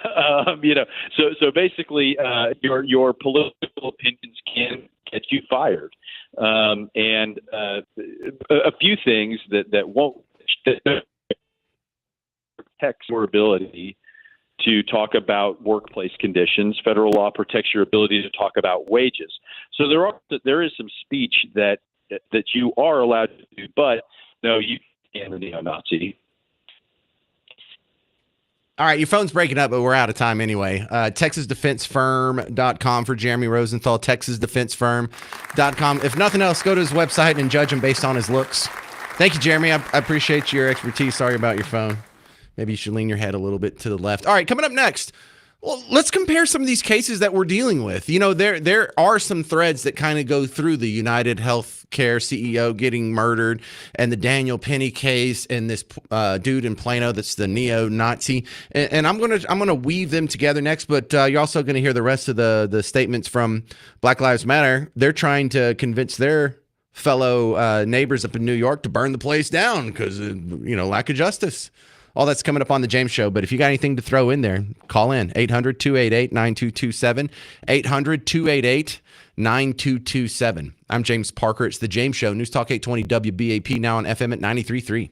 So basically, your political opinions can get you fired, and a few things that won't protect your ability to talk about workplace conditions. Federal law protects your ability to talk about wages. So there is some speech that you are allowed to do, but no, you can't be a neo-Nazi. All right, your phone's breaking up, but we're out of time anyway. TexasDefenseFirm.com for Jeremy Rosenthal, TexasDefenseFirm.com. If nothing else, go to his website and judge him based on his looks. Thank you, Jeremy. I appreciate your expertise. Sorry about your phone. Maybe you should lean your head a little bit to the left. All right, coming up next, well, let's compare some of these cases that we're dealing with. There are some threads that kind of go through the United Healthcare CEO getting murdered and the Daniel Penny case and this dude in Plano that's the neo-Nazi. And I'm gonna weave them together next. But you're also going to hear the rest of the statements from Black Lives Matter. They're trying to convince their fellow neighbors up in New York to burn the place down because lack of justice. All that's coming up on the James Show. But if you got anything to throw in there, call in 800-288-9227, 800-288-9227. I'm James Parker. It's the James Show. News Talk 820 WBAP, now on FM at 93.3.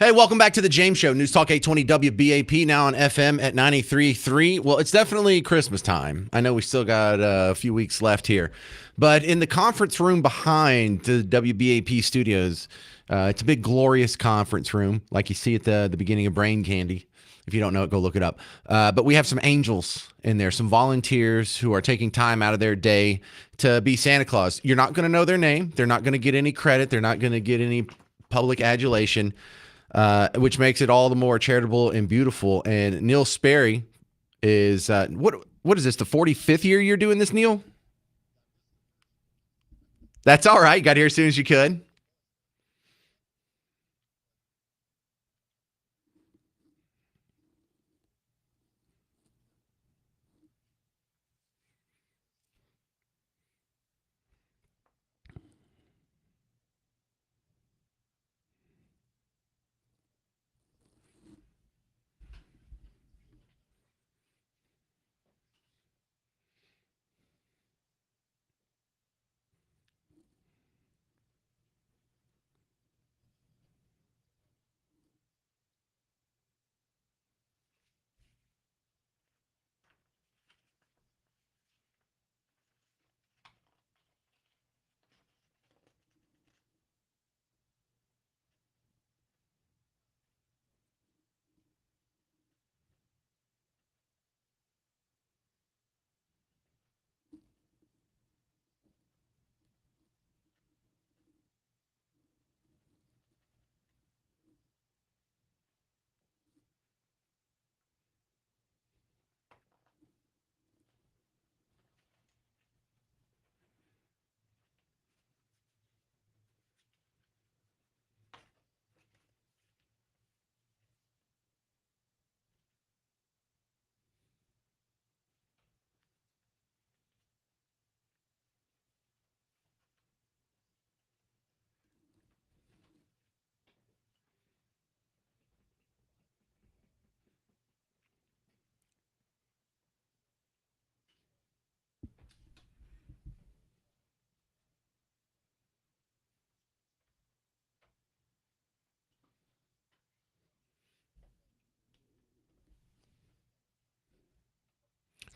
Hey, welcome back to the James Show. News Talk 820 WBAP, now on FM at 93.3. Well, it's definitely Christmas time. I know we still got a few weeks left here. But in the conference room behind the WBAP studios, it's a big, glorious conference room, like you see at the beginning of Brain Candy. If you don't know it, go look it up. But we have some angels in there, some volunteers who are taking time out of their day to be Santa Claus. You're not going to know their name. They're not going to get any credit. They're not going to get any public adulation. Which makes it all the more charitable and beautiful. And Neil Sperry is what is this, the 45th year you're doing this, Neil? That's all right. Got here as soon as you could.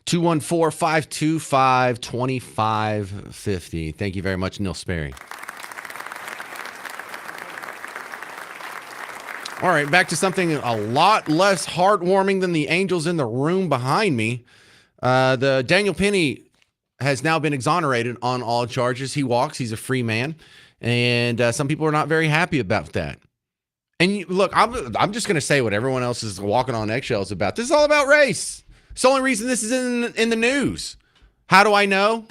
Two 214-525-2550. Thank you very much, Neil Sperry. All right, back to something a lot less heartwarming than the angels in the room behind me. The Daniel Penny has now been exonerated on all charges. He walks. He's a free man. And some people are not very happy about that. And look, I'm just going to say what everyone else is walking on eggshells about. This is all about race. It's the only reason this is in the news. How do I know?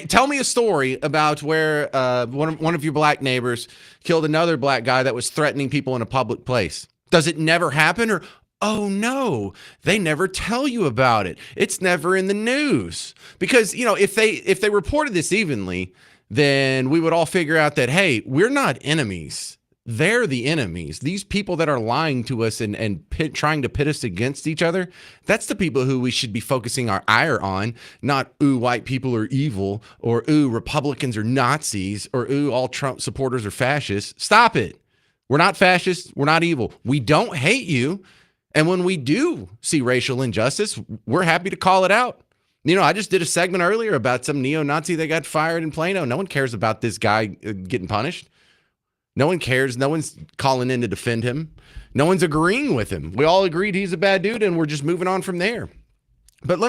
Tell me a story about where one of your black neighbors killed another black guy that was threatening people in a public place. Does it never happen? Or, oh no, they never tell you about it. It's never in the news. Because, if they reported this evenly, then we would all figure out that, hey, we're not enemies. They're the enemies. These people that are lying to us and trying to pit us against each other, that's the people who we should be focusing our ire on, not, ooh, white people are evil, or, ooh, Republicans are Nazis, or, ooh, all Trump supporters are fascists. Stop it. We're not fascists. We're not evil. We don't hate you. And when we do see racial injustice, we're happy to call it out. I just did a segment earlier about some neo-Nazi that got fired in Plano. No one cares about this guy getting punished. No one cares. No one's calling in to defend him. No one's agreeing with him. We all agreed he's a bad dude, and we're just moving on from there. But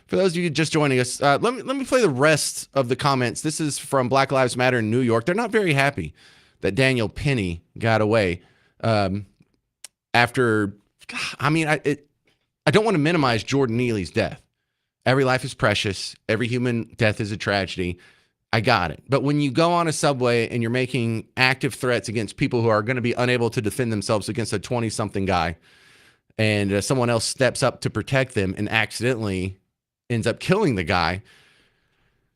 for those of you just joining us, let me play the rest of the comments. This is from Black Lives Matter in New York. They're not very happy that Daniel Penny got away after. I don't want to minimize Jordan Neely's death. Every life is precious. Every human death is a tragedy. I got it. But when you go on a subway and you're making active threats against people who are going to be unable to defend themselves against a 20-something guy, and someone else steps up to protect them and accidentally ends up killing the guy,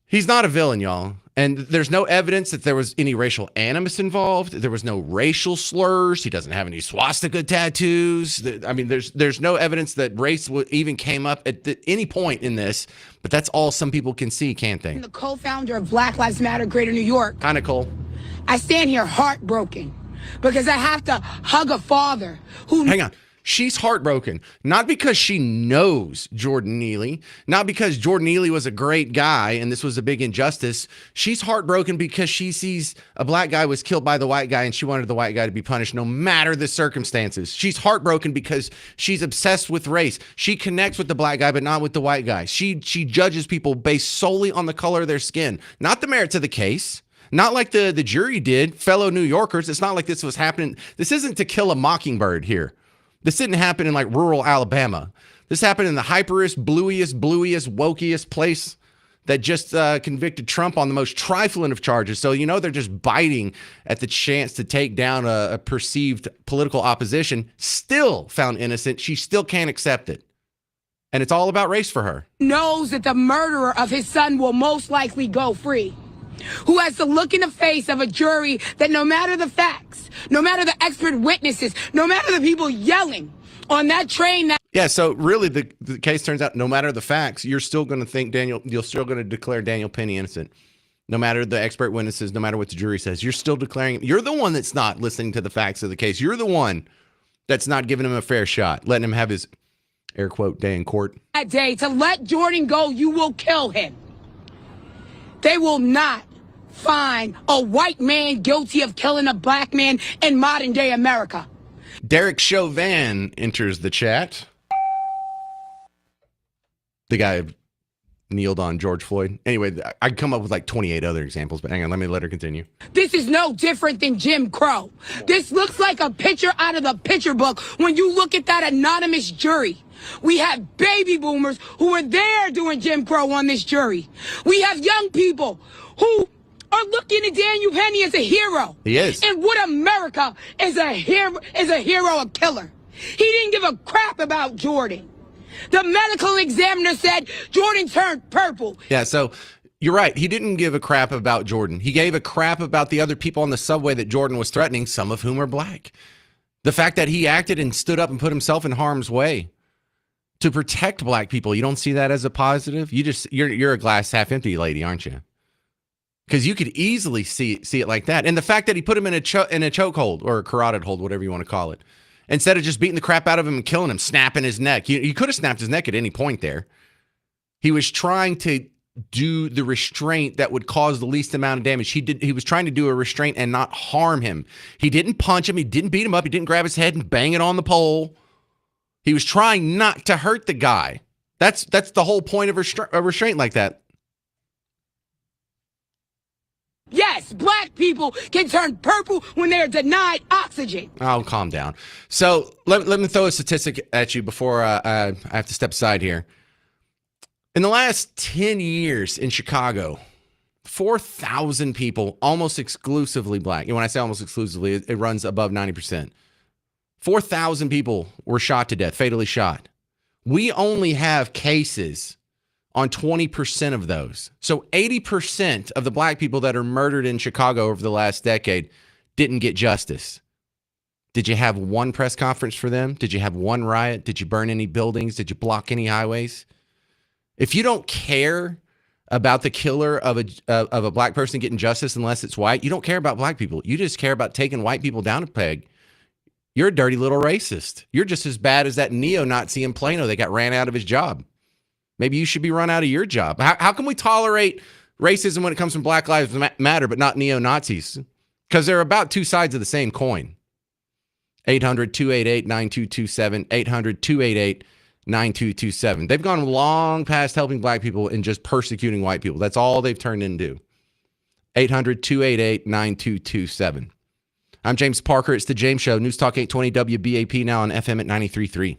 he's not a villain, y'all. And there's no evidence that there was any racial animus involved. There was no racial slurs. He doesn't have any swastika tattoos. There's no evidence that race even came up at any point in this. But that's all some people can see, can't they? I'm the co-founder of Black Lives Matter Greater New York. Kind of cool. I stand here heartbroken because I have to hug a father who... Hang on. She's heartbroken, not because she knows Jordan Neely, not because Jordan Neely was a great guy and this was a big injustice. She's heartbroken because she sees a black guy was killed by the white guy and she wanted the white guy to be punished no matter the circumstances. She's heartbroken because she's obsessed with race. She connects with the black guy, but not with the white guy. She judges people based solely on the color of their skin, not the merits of the case. Not like the jury did, fellow New Yorkers. It's not like this was happening. This isn't To Kill a Mockingbird here. This didn't happen in like rural Alabama. This happened in the hyperest, bluiest, wokeiest place that just convicted Trump on the most trifling of charges. So, they're just biting at the chance to take down a perceived political opposition. Still found innocent. She still can't accept it. And it's all about race for her. Knows that the murderer of his son will most likely go free. Who has to look in the face of a jury that no matter the facts, no matter the expert witnesses, no matter the people yelling on that train that... Yeah, so really the case turns out no matter the facts, you're still going to think you're still going to declare Daniel Penny innocent. No matter the expert witnesses, no matter what the jury says, you're still declaring... You're the one that's not listening to the facts of the case. You're the one that's not giving him a fair shot, letting him have his, air quote, day in court. That day, to let Jordan go, you will kill him. They will not find a white man guilty of killing a black man in modern day America. Derek Chauvin enters the chat. The guy who kneeled on George Floyd. Anyway, I'd come up with like 28 other examples, but hang on, let her continue. This is no different than Jim Crow. This looks like a picture out of the picture book when you look at that anonymous jury. We have baby boomers who were there doing Jim Crow on this jury. We have young people who are looking at Daniel Penny as a hero. He is. And what America is a hero, a killer. He didn't give a crap about Jordan. The medical examiner said Jordan turned purple. Yeah, so you're right. He didn't give a crap about Jordan. He gave a crap about the other people on the subway that Jordan was threatening, some of whom are black. The fact that he acted and stood up and put himself in harm's way to protect black people. You don't see that as a positive? You're a glass half empty lady, aren't you? Because you could easily see it like that. And the fact that he put him in a chokehold or a carotid hold, whatever you want to call it, instead of just beating the crap out of him and killing him, snapping his neck. He could have snapped his neck at any point there. He was trying to do the restraint that would cause the least amount of damage. He was trying to do a restraint and not harm him. He didn't punch him. He didn't beat him up. He didn't grab his head and bang it on the pole. He was trying not to hurt the guy. That's the whole point of a restraint like that. Yes, black people can turn purple when they're denied oxygen. Oh, calm down. So let me throw a statistic at you before I have to step aside here. In the last 10 years in Chicago, 4,000 people, almost exclusively black. And when I say almost exclusively, it runs above 90%. 4,000 people were shot to death, fatally shot. We only have cases on 20% of those. So 80% of the black people that are murdered in Chicago over the last decade didn't get justice. Did you have one press conference for them? Did you have one riot? Did you burn any buildings? Did you block any highways? If you don't care about the killer of a black person getting justice unless it's white, you don't care about black people. You just care about taking white people down a peg. You're a dirty little racist. You're just as bad as that neo-Nazi in Plano that got ran out of his job. Maybe you should be run out of your job. How can we tolerate racism when it comes from Black Lives Matter, but not neo-Nazis? Because they're about two sides of the same coin. 800-288-9227, 800-288-9227. They've gone long past helping black people and just persecuting white people. That's all they've turned into. 800-288-9227. I'm James Parker. It's The James Show. News Talk 820 WBAP, now on FM at 93.3.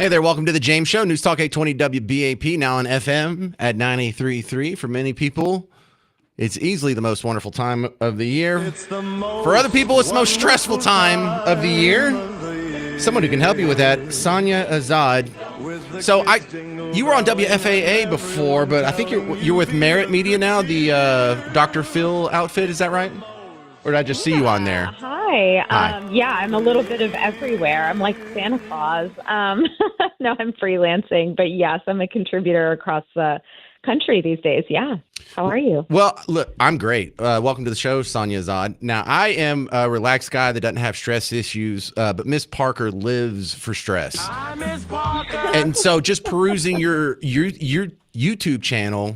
Hey there, welcome to the James Show, News Talk 820 WBAP, now on FM at 93.3. For many people, it's easily the most wonderful time of the year. For other people, it's the most stressful time of the year. Someone who can help you with that, Sonia Azad. So you were on WFAA before, but I think you're with Merit Media now, the Dr. Phil outfit, is that right? Or did I just see you on there? Hi. Hi. Yeah, I'm a little bit of everywhere. I'm like Santa Claus. No, I'm freelancing, but yes, I'm a contributor across the country these days. Yeah. How are you? Well, look, I'm great. Welcome to the show, Sonia Azad. Now, I am a relaxed guy that doesn't have stress issues, but Miss Parker lives for stress. Hi, Miss Parker. And so just perusing your YouTube channel,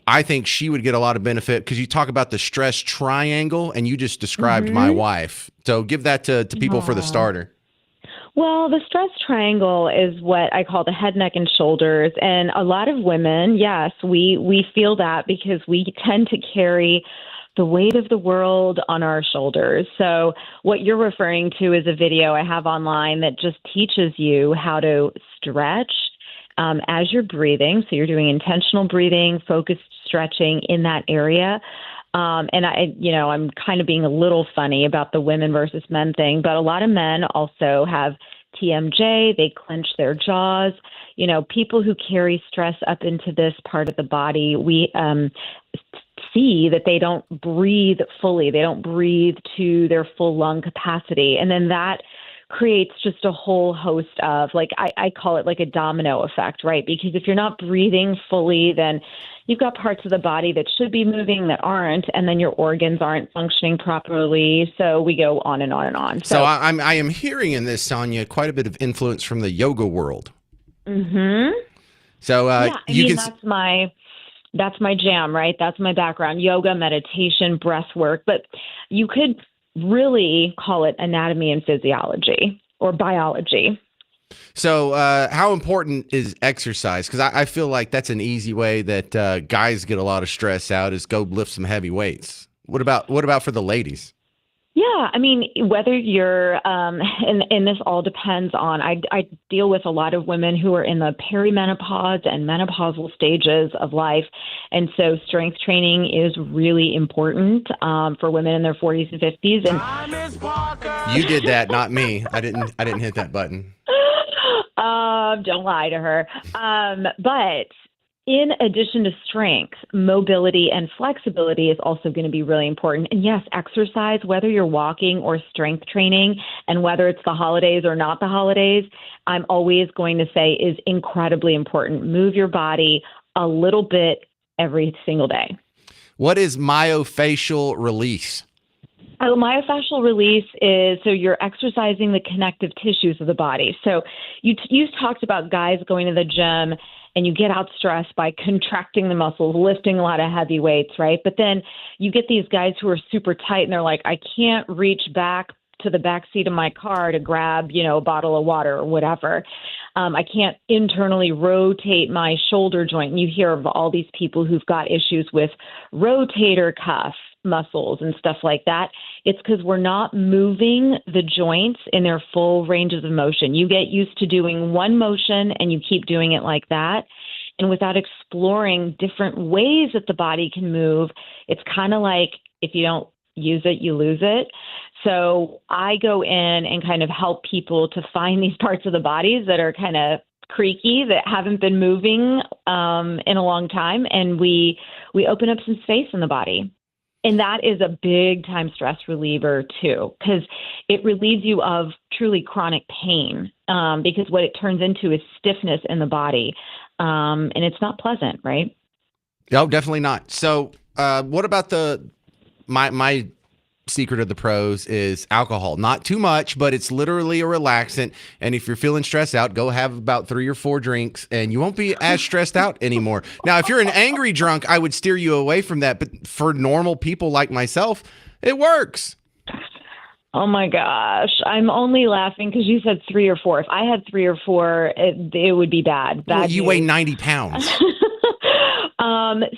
I think she would get a lot of benefit because you talk about the stress triangle and you just described my wife. So give that to people for the starter. Well, the stress triangle is what I call the head, neck, and shoulders. And a lot of women, yes, we feel that because we tend to carry the weight of the world on our shoulders. So what you're referring to is a video I have online that just teaches you how to stretch as you're breathing. So you're doing intentional breathing, focused stretching in that area. And I'm kind of being a little funny about the women versus men thing, but a lot of men also have TMJ. They clench their jaws. You know, people who carry stress up into this part of the body, we see that they don't breathe fully. They don't breathe to their full lung capacity. And then that creates just a whole host of, like, I call it like a domino effect, right? Because if you're not breathing fully, then you've got parts of the body that should be moving that aren't, and then your organs aren't functioning properly. So we go on and on and on. So I am hearing in this, Sonia, quite a bit of influence from the yoga world. Mm-hmm. So that's my jam, right? That's my background: yoga, meditation, breath work. But you could really call it anatomy and physiology or biology. So how important is exercise? Because I feel like that's an easy way that guys get a lot of stress out is go lift some heavy weights. What about for the ladies? Yeah, I mean, whether you're, and this all depends on, I deal with a lot of women who are in the perimenopause and menopausal stages of life. And so strength training is really important for women in their 40s and 50s. And you did that, not me. I didn't hit that button. Don't lie to her. But in addition to strength, mobility and flexibility is also going to be really important. And yes, exercise, whether you're walking or strength training, and whether it's the holidays or not the holidays, I'm always going to say is incredibly important. Move your body a little bit every single day. What is myofascial release? Myofascial release is, so you're exercising the connective tissues of the body. So you talked about guys going to the gym and you get out stressed by contracting the muscles, lifting a lot of heavy weights, right? But then you get these guys who are super tight and they're like, I can't reach back to the back seat of my car to grab, a bottle of water or whatever. I can't internally rotate my shoulder joint. And you hear of all these people who've got issues with rotator cuff muscles and stuff like that. It's because we're not moving the joints in their full ranges of motion. You get used to doing one motion and you keep doing it like that. And without exploring different ways that the body can move, it's kind of like if you don't use it, you lose it. So I go in and kind of help people to find these parts of the bodies that are kind of creaky, that haven't been moving in a long time. And we open up some space in the body. And that is a big time stress reliever too, because it relieves you of truly chronic pain, because what it turns into is stiffness in the body. And it's not pleasant, right? No, definitely not. So what about my secret of the pros is alcohol. Not too much, but it's literally a relaxant. And if you're feeling stressed out, go have about 3 or 4 drinks and you won't be as stressed out anymore. Now, if you're an angry drunk, I would steer you away from that. But for normal people like myself, it works. Oh my gosh. I'm only laughing because you said 3 or 4. If I had 3 or 4, it would be bad. Well, you weigh 90 pounds.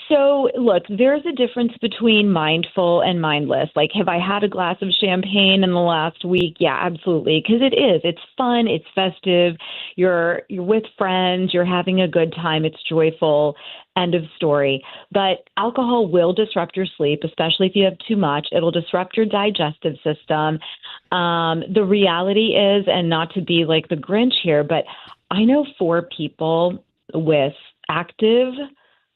So look, there's a difference between mindful and mindless. Like, have I had a glass of champagne in the last week? Yeah, absolutely. Because it is. It's fun. It's festive. You're with friends. You're having a good time. It's joyful. End of story. But alcohol will disrupt your sleep, especially if you have too much. It'll disrupt your digestive system. The reality is, and not to be like the Grinch here, but I know 4 people with active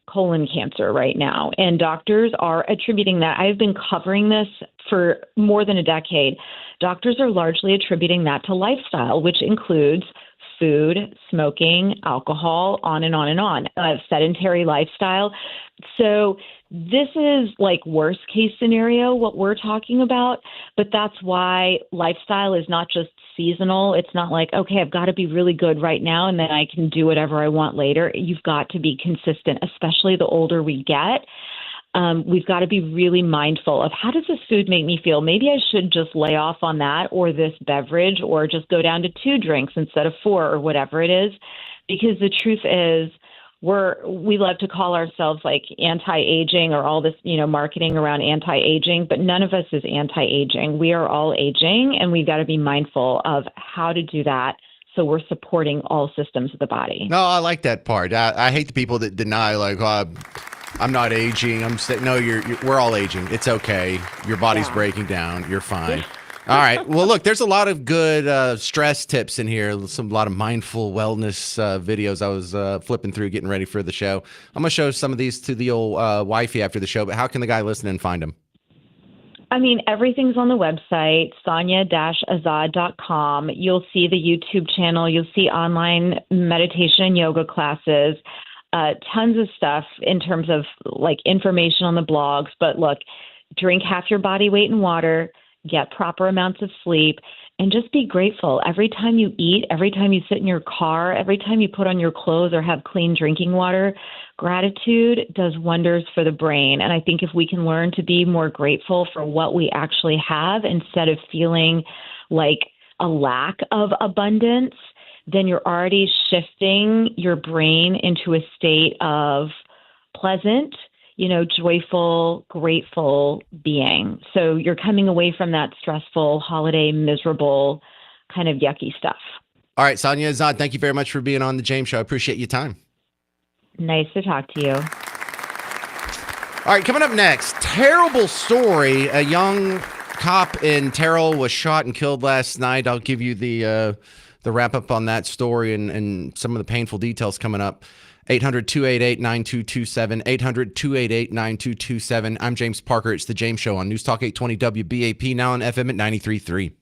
colon cancer right now, and doctors are attributing that. I've been covering this for more than a decade. Doctors are largely attributing that to lifestyle, which includes food, smoking, alcohol, on and on and on, sedentary lifestyle. So this is like worst case scenario, what we're talking about. But that's why lifestyle is not just seasonal. It's not like, okay, I've got to be really good right now and then I can do whatever I want later. You've got to be consistent, especially the older we get. We've got to be really mindful of, how does this food make me feel? Maybe I should just lay off on that, or this beverage, or just go down to 2 drinks instead of 4, or whatever it is. Because the truth is, we love to call ourselves like anti-aging, or all this, marketing around anti-aging, but none of us is anti-aging. We are all aging, and we've got to be mindful of how to do that, so we're supporting all systems of the body. No, I like that part. I hate the people that deny, like, I'm not aging. I'm saying, no, we're all aging. It's okay. Your body's breaking down. You're fine. All right. Well, look, there's a lot of good stress tips in here. A lot of mindful wellness videos. I was flipping through, getting ready for the show. I'm going to show some of these to the old wifey after the show, but how can the guy listening find them? I mean, everything's on the website, sonia-azad.com. You'll see the YouTube channel. You'll see online meditation and yoga classes. Tons of stuff in terms of like information on the blogs. But look, drink half your body weight in water, get proper amounts of sleep, and just be grateful. Every time you eat, every time you sit in your car, every time you put on your clothes or have clean drinking water, gratitude does wonders for the brain. And I think if we can learn to be more grateful for what we actually have, instead of feeling like a lack of abundance, then you're already shifting your brain into a state of pleasant, joyful, grateful being. So you're coming away from that stressful, holiday, miserable, kind of yucky stuff. All right, Sonia Azad, thank you very much for being on the James Show. I appreciate your time. Nice to talk to you. All right, coming up next, terrible story. A young cop in Terrell was shot and killed last night. I'll give you the wrap up on that story and some of the painful details coming up. 800-288-9227, 800-288-9227. I'm James Parker. It's The James Show on News Talk 820 WBAP, now on FM at 93.3.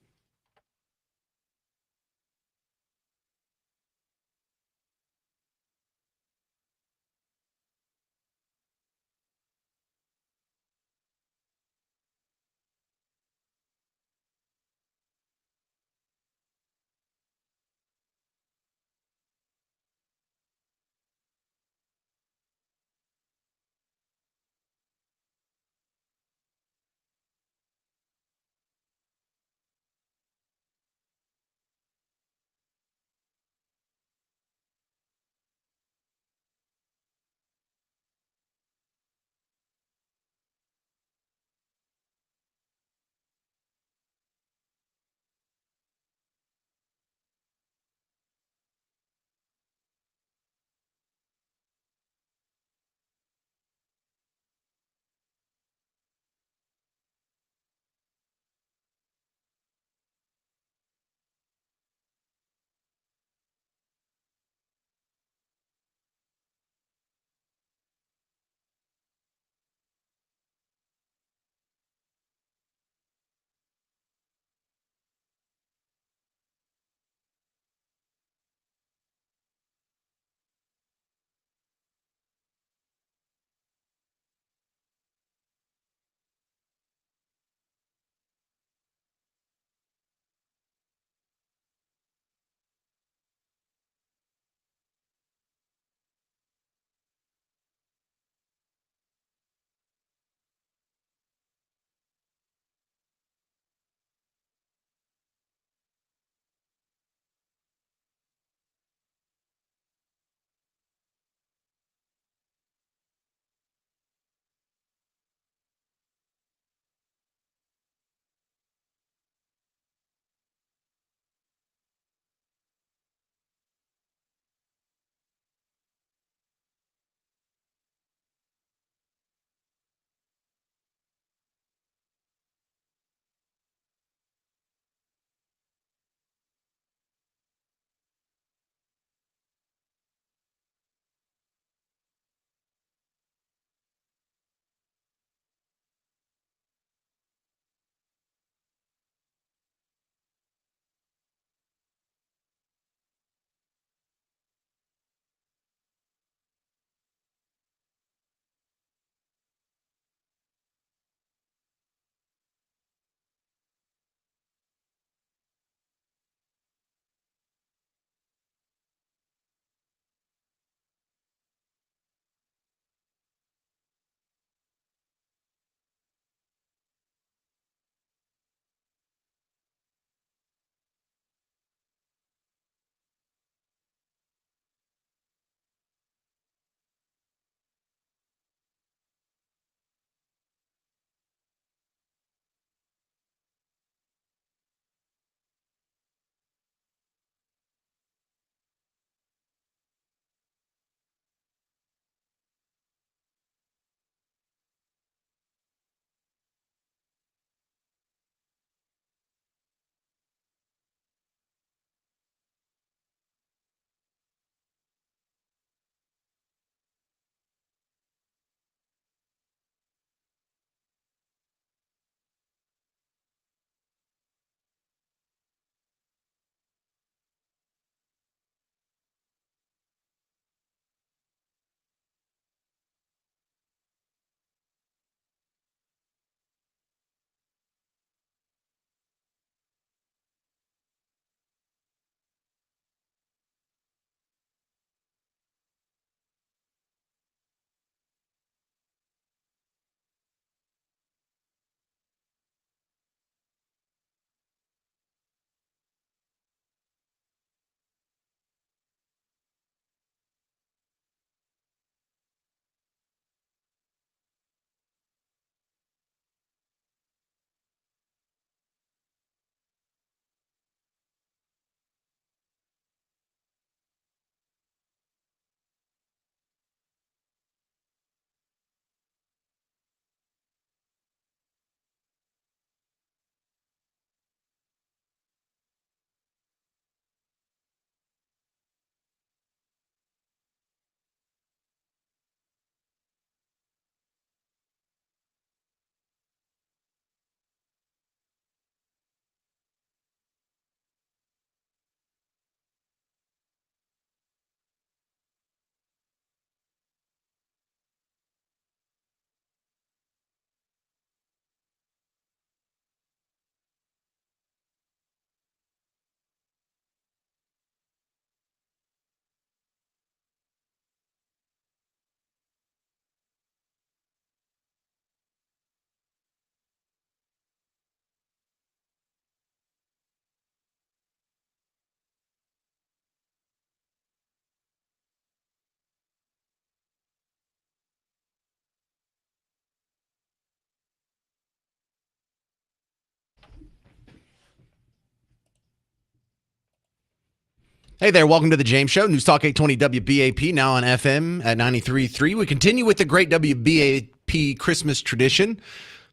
Hey there, welcome to the James Show. News Talk 820 WBAP, now on FM at 93.3. We continue with the great WBAP Christmas tradition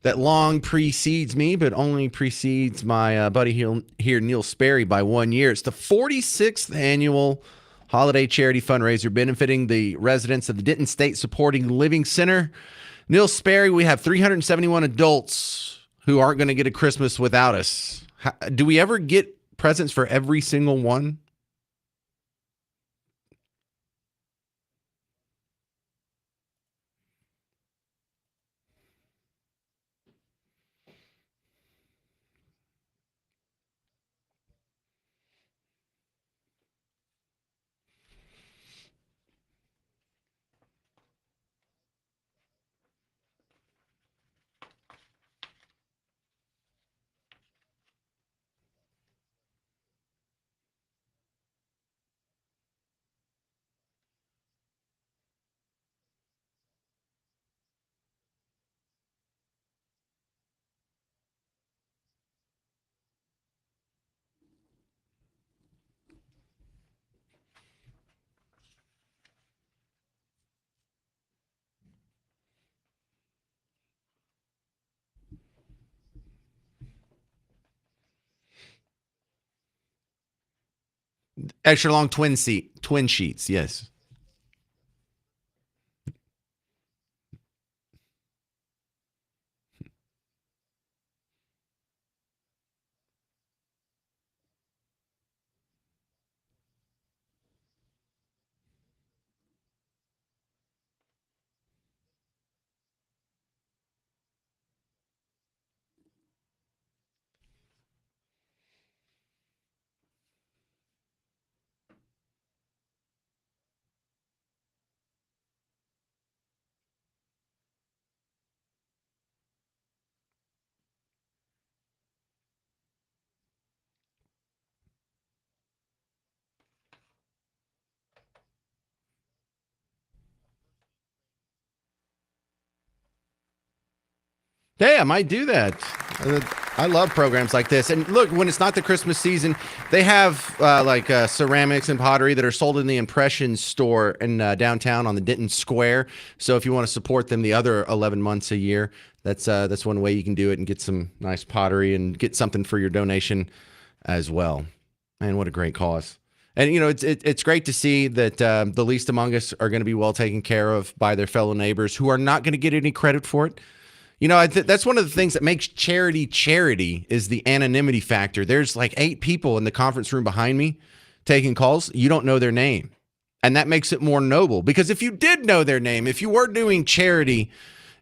that long precedes me, but only precedes my buddy here, Neil Sperry, by 1 year. It's the 46th annual holiday charity fundraiser benefiting the residents of the Denton State Supporting Living Center. Neil Sperry, we have 371 adults who aren't going to get a Christmas without us. Do we ever get presents for every single one? Extra long twin sheets, yes. Hey, I might do that. I love programs like this. And look, when it's not the Christmas season, they have ceramics and pottery that are sold in the Impressions store in downtown on the Denton Square. So if you want to support them the other 11 months a year, that's one way you can do it and get some nice pottery and get something for your donation as well. Man, what a great cause. And, you know, it's great to see that the least among us are going to be well taken care of by their fellow neighbors who are not going to get any credit for it. You know, that's one of the things that makes charity is the anonymity factor. There's like 8 people in the conference room behind me taking calls. You don't know their name. And that makes it more noble, because if you did know their name, if you were doing charity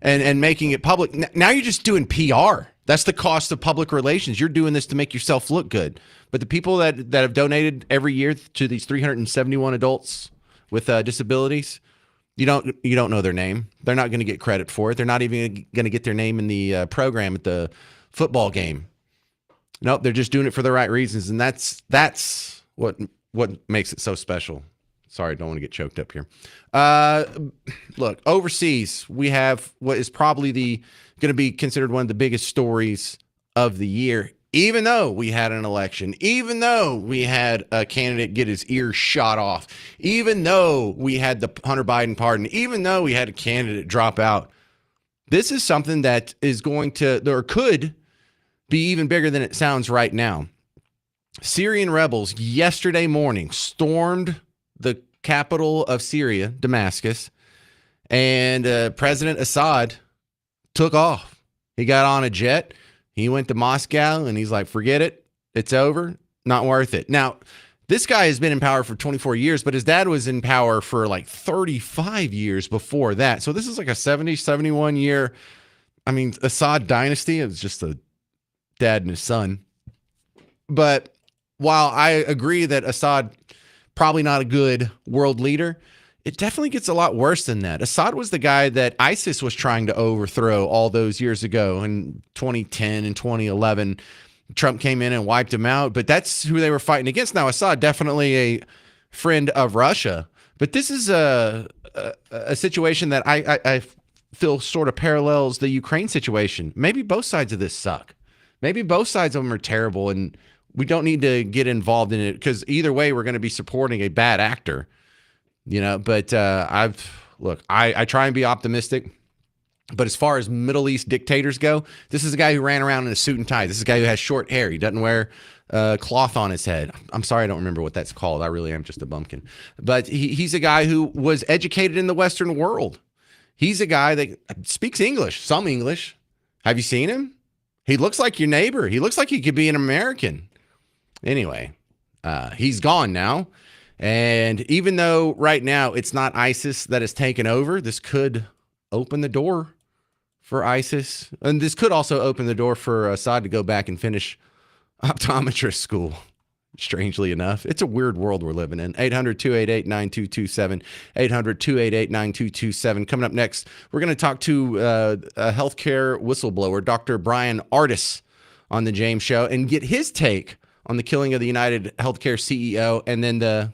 and making it public, now you're just doing PR. That's the cost of public relations. You're doing this to make yourself look good. But the people that have donated every year to these 371 adults with disabilities, you don't know their name. They're not going to get credit for it. They're not even going to get their name in the program at the football game. Nope, they're just doing it for the right reasons, and that's what makes it so special. Sorry, I don't want to get choked up here. Look, overseas, we have what is probably going to be considered one of the biggest stories of the year. Even though we had an election, even though we had a candidate get his ear shot off, even though we had the Hunter Biden pardon, even though we had a candidate drop out, this is something that is going to, or could be even bigger than it sounds right now. Syrian rebels yesterday morning stormed the capital of Syria, Damascus, and President Assad took off. He got on a jet. He went to Moscow, and he's like, forget it. It's over. Not worth it. Now, this guy has been in power for 24 years, but his dad was in power for like 35 years before that. So this is like a 70, 71 year, Assad dynasty. It was just a dad and his son. But while I agree that Assad probably not a good world leader, it definitely gets a lot worse than that. Assad was the guy that ISIS was trying to overthrow all those years ago in 2010 and 2011. Trump came in and wiped him out, but that's who they were fighting against. Now, Assad, definitely a friend of Russia, but this is a situation that I feel sort of parallels the Ukraine situation. Maybe both sides of this suck. Maybe both sides of them are terrible, and We don't need to get involved in it because either way, we're going to be supporting a bad actor, But I try and be optimistic. But as far as Middle East dictators go, this is a guy who ran around in a suit and tie. This is a guy who has short hair. He doesn't wear cloth on his head. I'm sorry, I don't remember what that's called. I really am just a bumpkin. But he's a guy who was educated in the Western world. He's a guy that speaks English, some English. Have you seen him? He looks like your neighbor. He looks like he could be an American. Anyway, he's gone now. And even though right now it's not ISIS that has taken over, this could open the door for ISIS. And this could also open the door for Assad to go back and finish optometrist school. Strangely enough, it's a weird world we're living in. 800-288-9227. 800-288-9227. Coming up next, we're going to talk to a healthcare whistleblower, Dr. Brian Ardis, on the James Show and get his take on the killing of the United Healthcare CEO and then the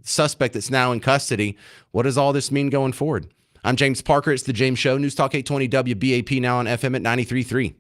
suspect that's now in custody. What does all this mean going forward? I'm James Parker. It's the James Show. News Talk 820 WBAP, now on FM at 93.3.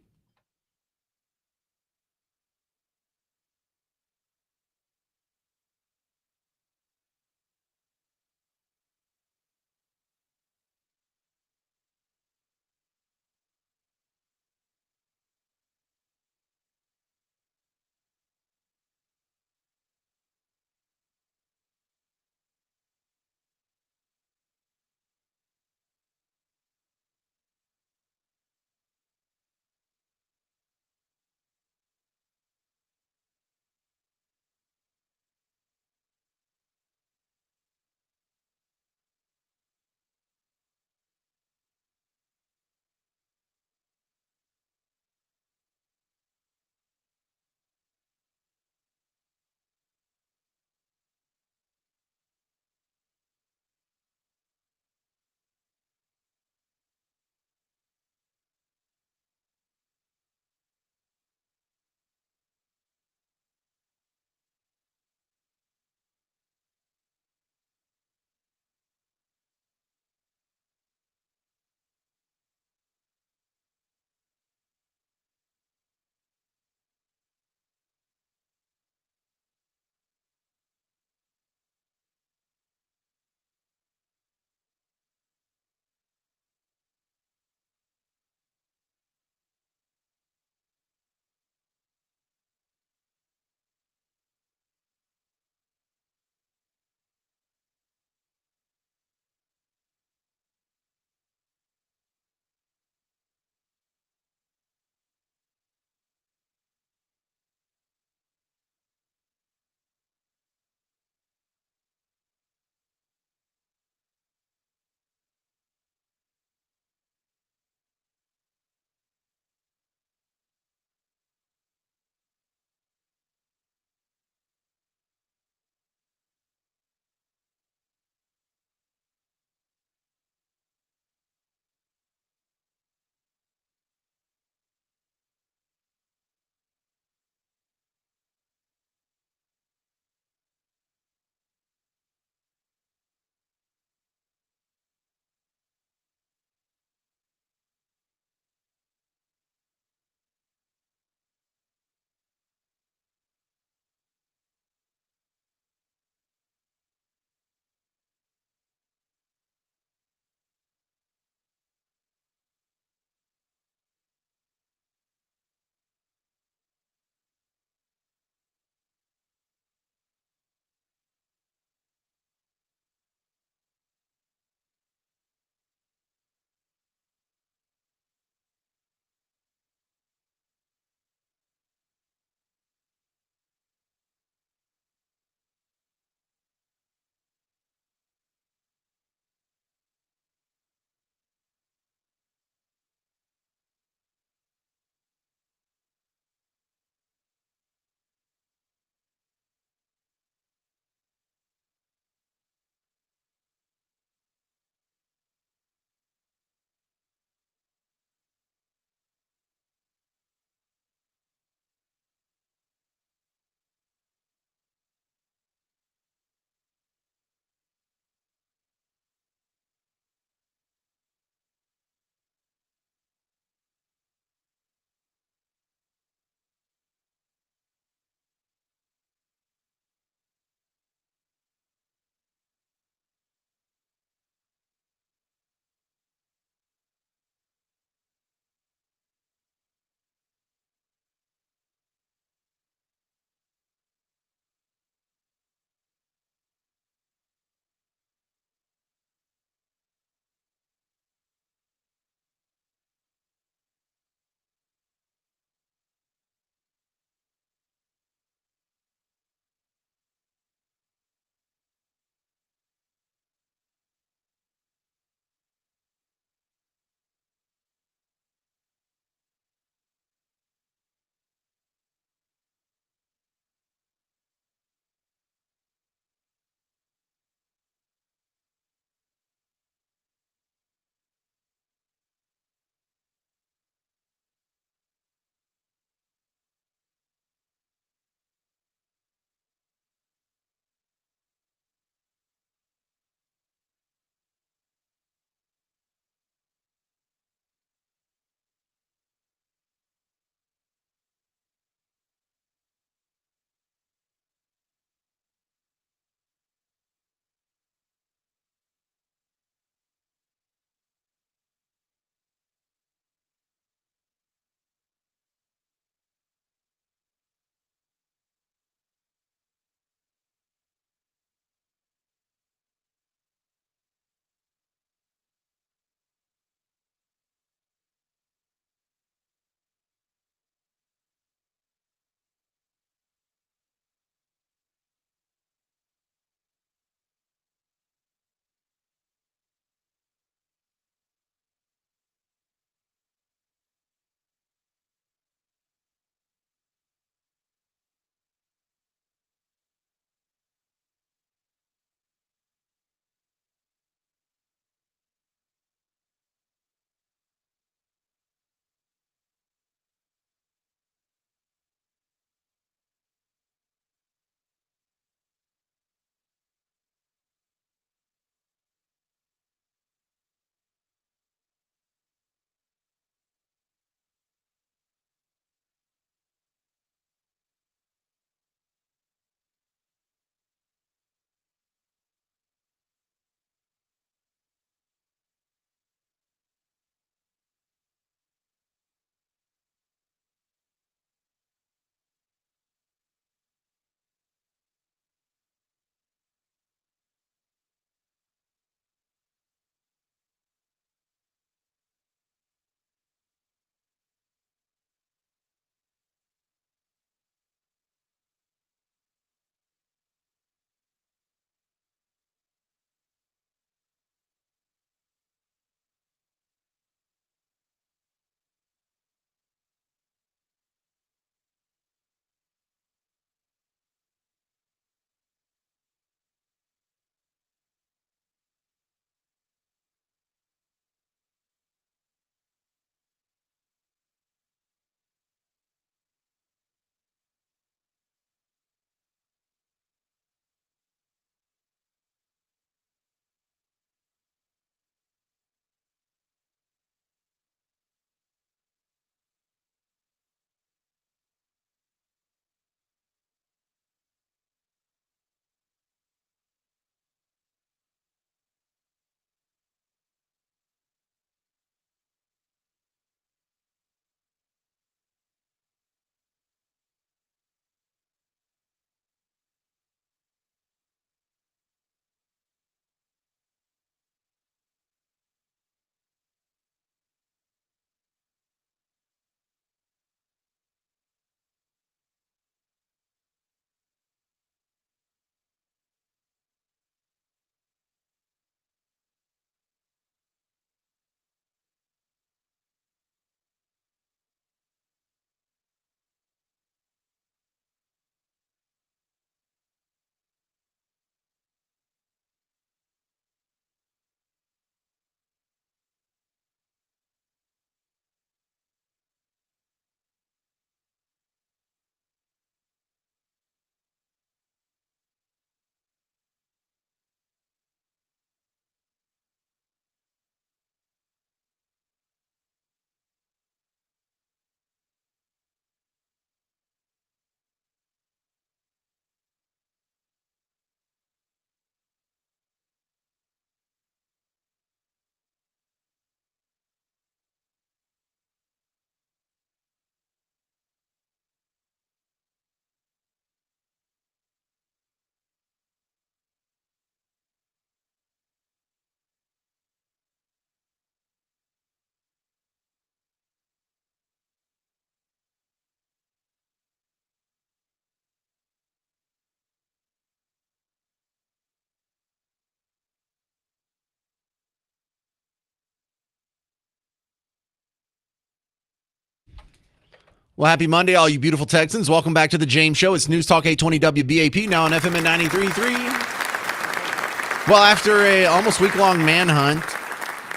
Well, happy Monday, all you beautiful Texans. Welcome back to the James Show. It's News Talk 820 WBAP, now on FM at 93.3. Well, after a almost week-long manhunt,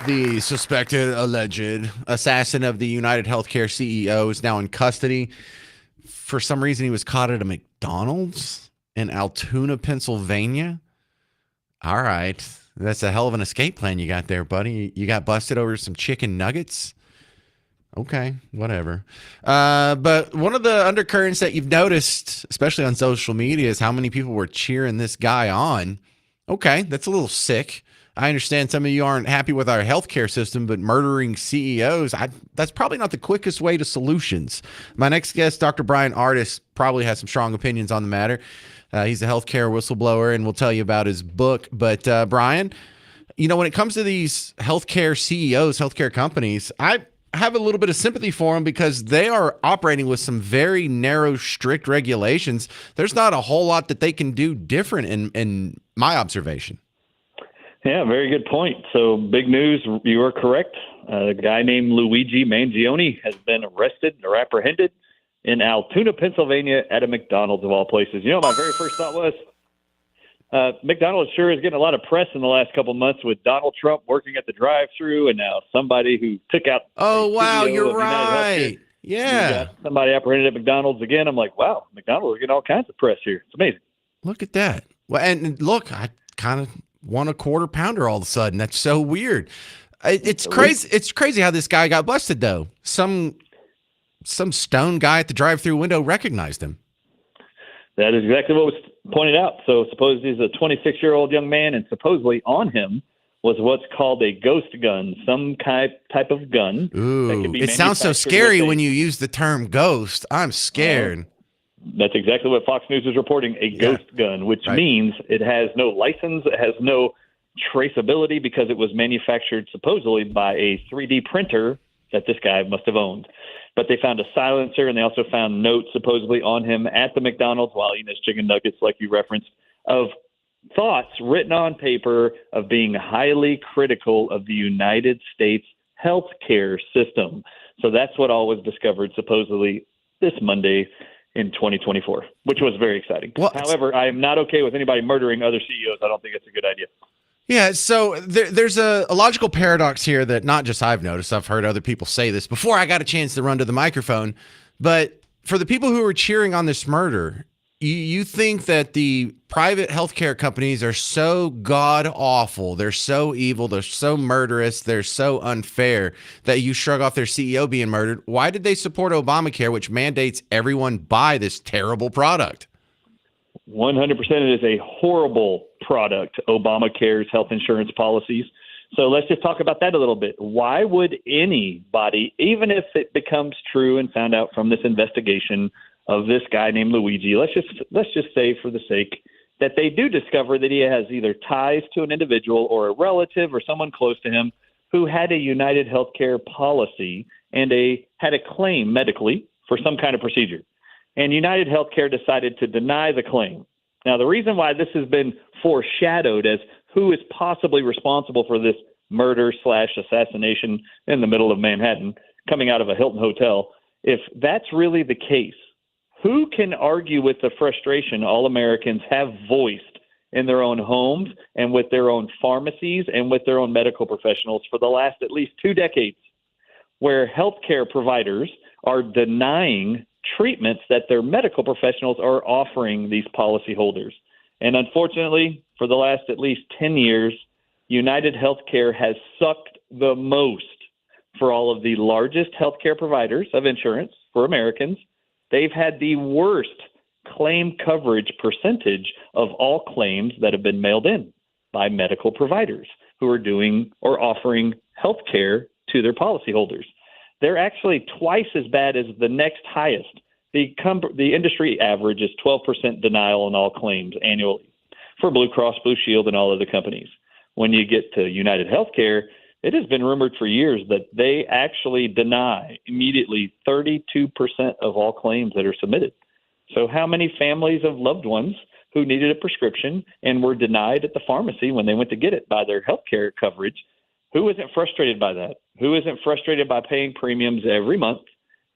the suspected, alleged assassin of the United Healthcare CEO is now in custody. For some reason, he was caught at a McDonald's in Altoona, Pennsylvania. All right. That's a hell of an escape plan you got there, buddy. You got busted over some chicken nuggets? Okay, whatever. But one of the undercurrents that you've noticed, especially on social media, is how many people were cheering this guy on. Okay, that's a little sick. I understand some of you aren't happy with our healthcare system, but murdering CEOs, that's probably not the quickest way to solutions. My next guest, Dr. Brian Artis, probably has some strong opinions on the matter. He's a healthcare whistleblower, and we'll tell you about his book. But Brian, when it comes to these healthcare CEOs, healthcare companies, I have a little bit of sympathy for them because they are operating with some very narrow, strict regulations. There's not a whole lot that they can do different in my observation. Yeah, very good point. So big news. You are correct. A guy named Luigi Mangione has been arrested or apprehended in Altoona, Pennsylvania at a McDonald's of all places. My very first thought was, McDonald's sure is getting a lot of press in the last couple of months with Donald Trump working at the drive-thru, and now somebody who took out. Oh, wow, you're right. Yeah. Somebody apprehended at McDonald's again. I'm like, wow, McDonald's is getting all kinds of press here. It's amazing. Look at that. Well, and look, I kind of want a quarter pounder all of a sudden. That's so weird. It's crazy. It's crazy how this guy got busted, though. Some stone guy at the drive-thru window recognized him. That is exactly what was pointed out. So suppose he's a 26-year-old young man, and supposedly on him was what's called a ghost gun, some type of gun. Ooh, it sounds so scary when you use the term ghost. I'm scared. That's exactly what Fox News is reporting, a ghost gun, which means it has no license, it has no traceability because it was manufactured supposedly by a 3D printer that this guy must have owned. But they found a silencer, and they also found notes supposedly on him at the McDonald's while eating his chicken nuggets, like you referenced, of thoughts written on paper of being highly critical of the United States healthcare system. So that's what all was discovered supposedly this Monday in 2024, which was very exciting. Well, however, I am not okay with anybody murdering other CEOs. I don't think it's a good idea. Yeah, so there's a logical paradox here that not just I've noticed. I've heard other people say this before I got a chance to run to the microphone. But for the people who are cheering on this murder, you think that the private healthcare companies are so god-awful, they're so evil, they're so murderous, they're so unfair that you shrug off their CEO being murdered. Why did they support Obamacare, which mandates everyone buy this terrible product? 100%. It is a horrible product, Obamacare's health insurance policies. So let's just talk about that a little bit. Why would anybody, even if it becomes true and found out from this investigation of this guy named Luigi, let's just say for the sake that they do discover that he has either ties to an individual or a relative or someone close to him who had a United Healthcare policy and had a claim medically for some kind of procedure. And United Healthcare decided to deny the claim. Now, the reason why this has been foreshadowed as who is possibly responsible for this murder/assassination in the middle of Manhattan coming out of a Hilton hotel, if that's really the case, who can argue with the frustration all Americans have voiced in their own homes and with their own pharmacies and with their own medical professionals for the last at least 2 decades, where healthcare providers are denying treatments that their medical professionals are offering these policyholders. And unfortunately, for the last at least 10 years, United Healthcare has sucked the most for all of the largest healthcare providers of insurance for Americans. They've had the worst claim coverage percentage of all claims that have been mailed in by medical providers who are doing or offering healthcare to their policyholders. They're actually twice as bad as the next highest. The industry average is 12% denial on all claims annually for Blue Cross Blue Shield and all other companies. When you get to United Healthcare, it has been rumored for years that they actually deny immediately 32% of all claims that are submitted. So how many families of loved ones who needed a prescription and were denied at the pharmacy when they went to get it by their healthcare coverage, who isn't frustrated by that? Who isn't frustrated by paying premiums every month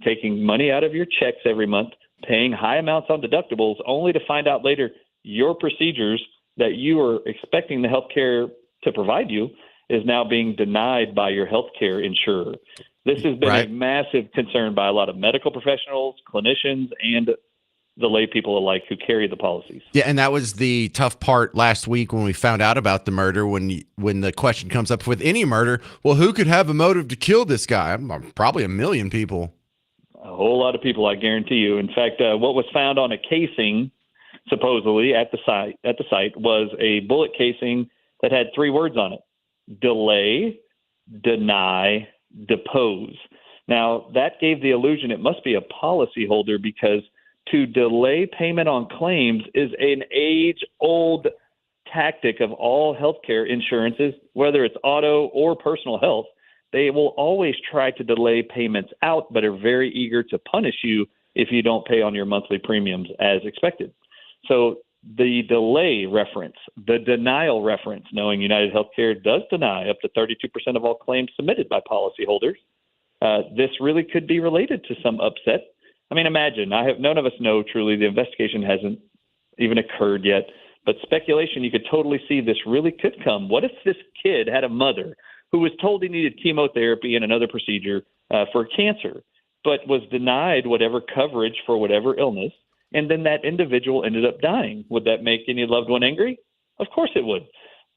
taking money out of your checks every month, paying high amounts on deductibles, only to find out later your procedures that you are expecting the healthcare to provide you is now being denied by your healthcare insurer. This has been a massive concern by a lot of medical professionals, clinicians, and the lay people alike who carry the policies. Yeah, and that was the tough part last week when we found out about the murder. When the question comes up with any murder, well, who could have a motive to kill this guy? Probably a million people. A whole lot of people, I guarantee you. In fact, what was found on a casing, supposedly at the site, was a bullet casing that had 3 words on it: delay, deny, depose. Now, that gave the illusion it must be a policyholder, because to delay payment on claims is an age-old tactic of all healthcare insurances, whether it's auto or personal health. They will always try to delay payments out, but are very eager to punish you if you don't pay on your monthly premiums as expected. So the delay reference, the denial reference, knowing United Healthcare does deny up to 32% of all claims submitted by policyholders, this really could be related to some upset. I mean, imagine, none of us know truly. The investigation hasn't even occurred yet, but speculation, you could totally see this really could come. What if this kid had a mother who was told he needed chemotherapy and another procedure for cancer, but was denied whatever coverage for whatever illness, and then that individual ended up dying? Would that make any loved one angry? Of course it would.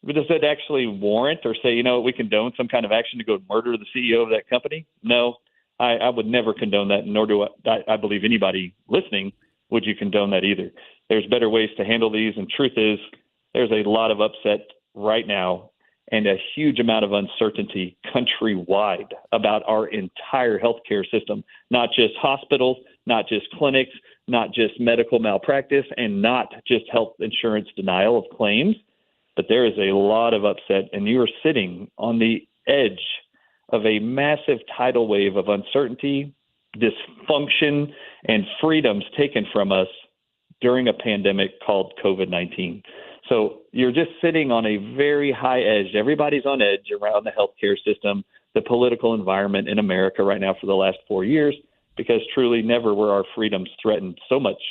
But does it actually warrant or say, we condone some kind of action to go murder the CEO of that company? No, I would never condone that, nor do I believe anybody listening would you condone that either. There's better ways to handle these, and truth is there's a lot of upset right now and a huge amount of uncertainty countrywide about our entire healthcare system, not just hospitals, not just clinics, not just medical malpractice, and not just health insurance denial of claims. But there is a lot of upset, and you are sitting on the edge of a massive tidal wave of uncertainty, dysfunction, and freedoms taken from us during a pandemic called COVID-19. So you're just sitting on a very high edge. Everybody's on edge around the healthcare system, the political environment in America right now for the last 4 years, because truly never were our freedoms threatened so much.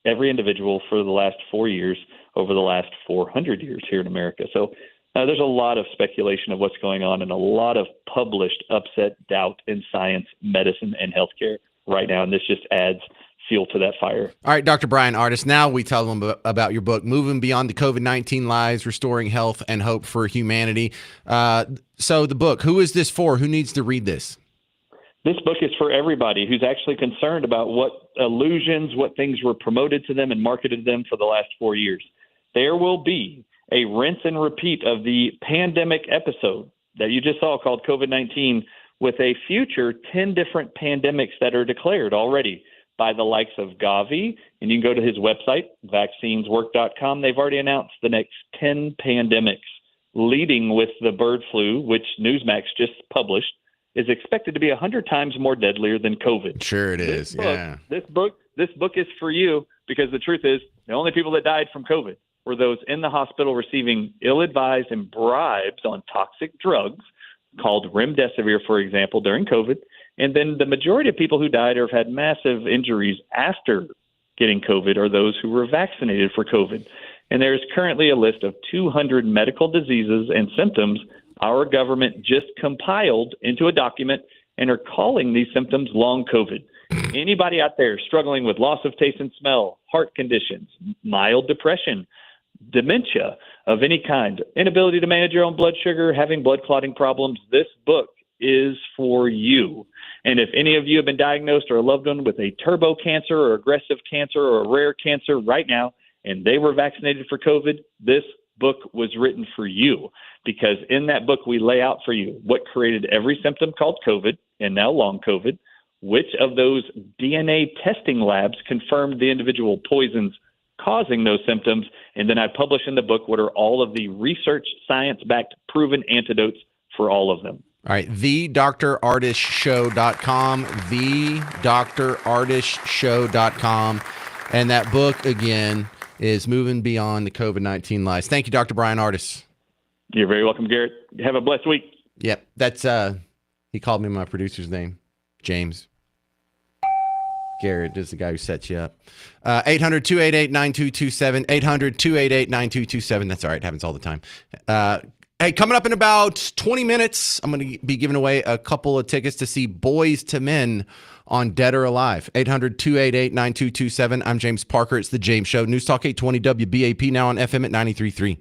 Every individual for the last 4 years, over the last 400 years here in America. So there's a lot of speculation of what's going on and a lot of published upset, doubt in science, medicine, and healthcare right now. And this just adds fuel to that fire. All right, Dr. Brian Ardis, now we tell them about your book, Moving Beyond the COVID-19 Lies, Restoring Health and Hope for Humanity. So the book, who is this for? Who needs to read this? This book is for everybody who's actually concerned about what illusions, what things were promoted to them and marketed to them for the last 4 years. There will be a rinse and repeat of the pandemic episode that you just saw called COVID-19 with a future 10 different pandemics that are declared already by the likes of Gavi. And you can go to his website, vaccineswork.com. They've already announced the next 10 pandemics, leading with the bird flu, which Newsmax just published, is expected to be 100 times more deadlier than COVID. Sure it is. This book is for you, because the truth is the only people that died from COVID were those in the hospital receiving ill-advised and bribes on toxic drugs called remdesivir, for example, during COVID. And then the majority of people who died or have had massive injuries after getting COVID are those who were vaccinated for COVID. And there is currently a list of 200 medical diseases and symptoms our government just compiled into a document and are calling these symptoms long COVID. Anybody out there struggling with loss of taste and smell, heart conditions, mild depression, dementia of any kind, inability to manage your own blood sugar, having blood clotting problems, this book is for you. And if any of you have been diagnosed or a loved one with a turbo cancer or aggressive cancer or a rare cancer right now, and they were vaccinated for COVID, this book was written for you, because in that book we lay out for you what created every symptom called COVID and now long COVID, which of those DNA testing labs confirmed the individual poisons causing those symptoms, and then I publish in the book what are all of the research, science-backed, proven antidotes for all of them. All right, thedrardisshow.com, thedrardisshow.com, and that book, again, is Moving Beyond the COVID-19 Lies. Thank you, Dr. Brian Ardis. You're very welcome, Garrett. Have a blessed week. Yep, that's, he called me my producer's name, James. Garrett is the guy who sets you up. 800-288-9227. 800-288-9227. That's all right. Happens all the time. Hey, coming up in about 20 minutes, I'm going to be giving away a couple of tickets to see Boys to Men on Dead or Alive. 800-288-9227. I'm James Parker. It's The James Show. News Talk 820 WBAP, now on FM at 93.3.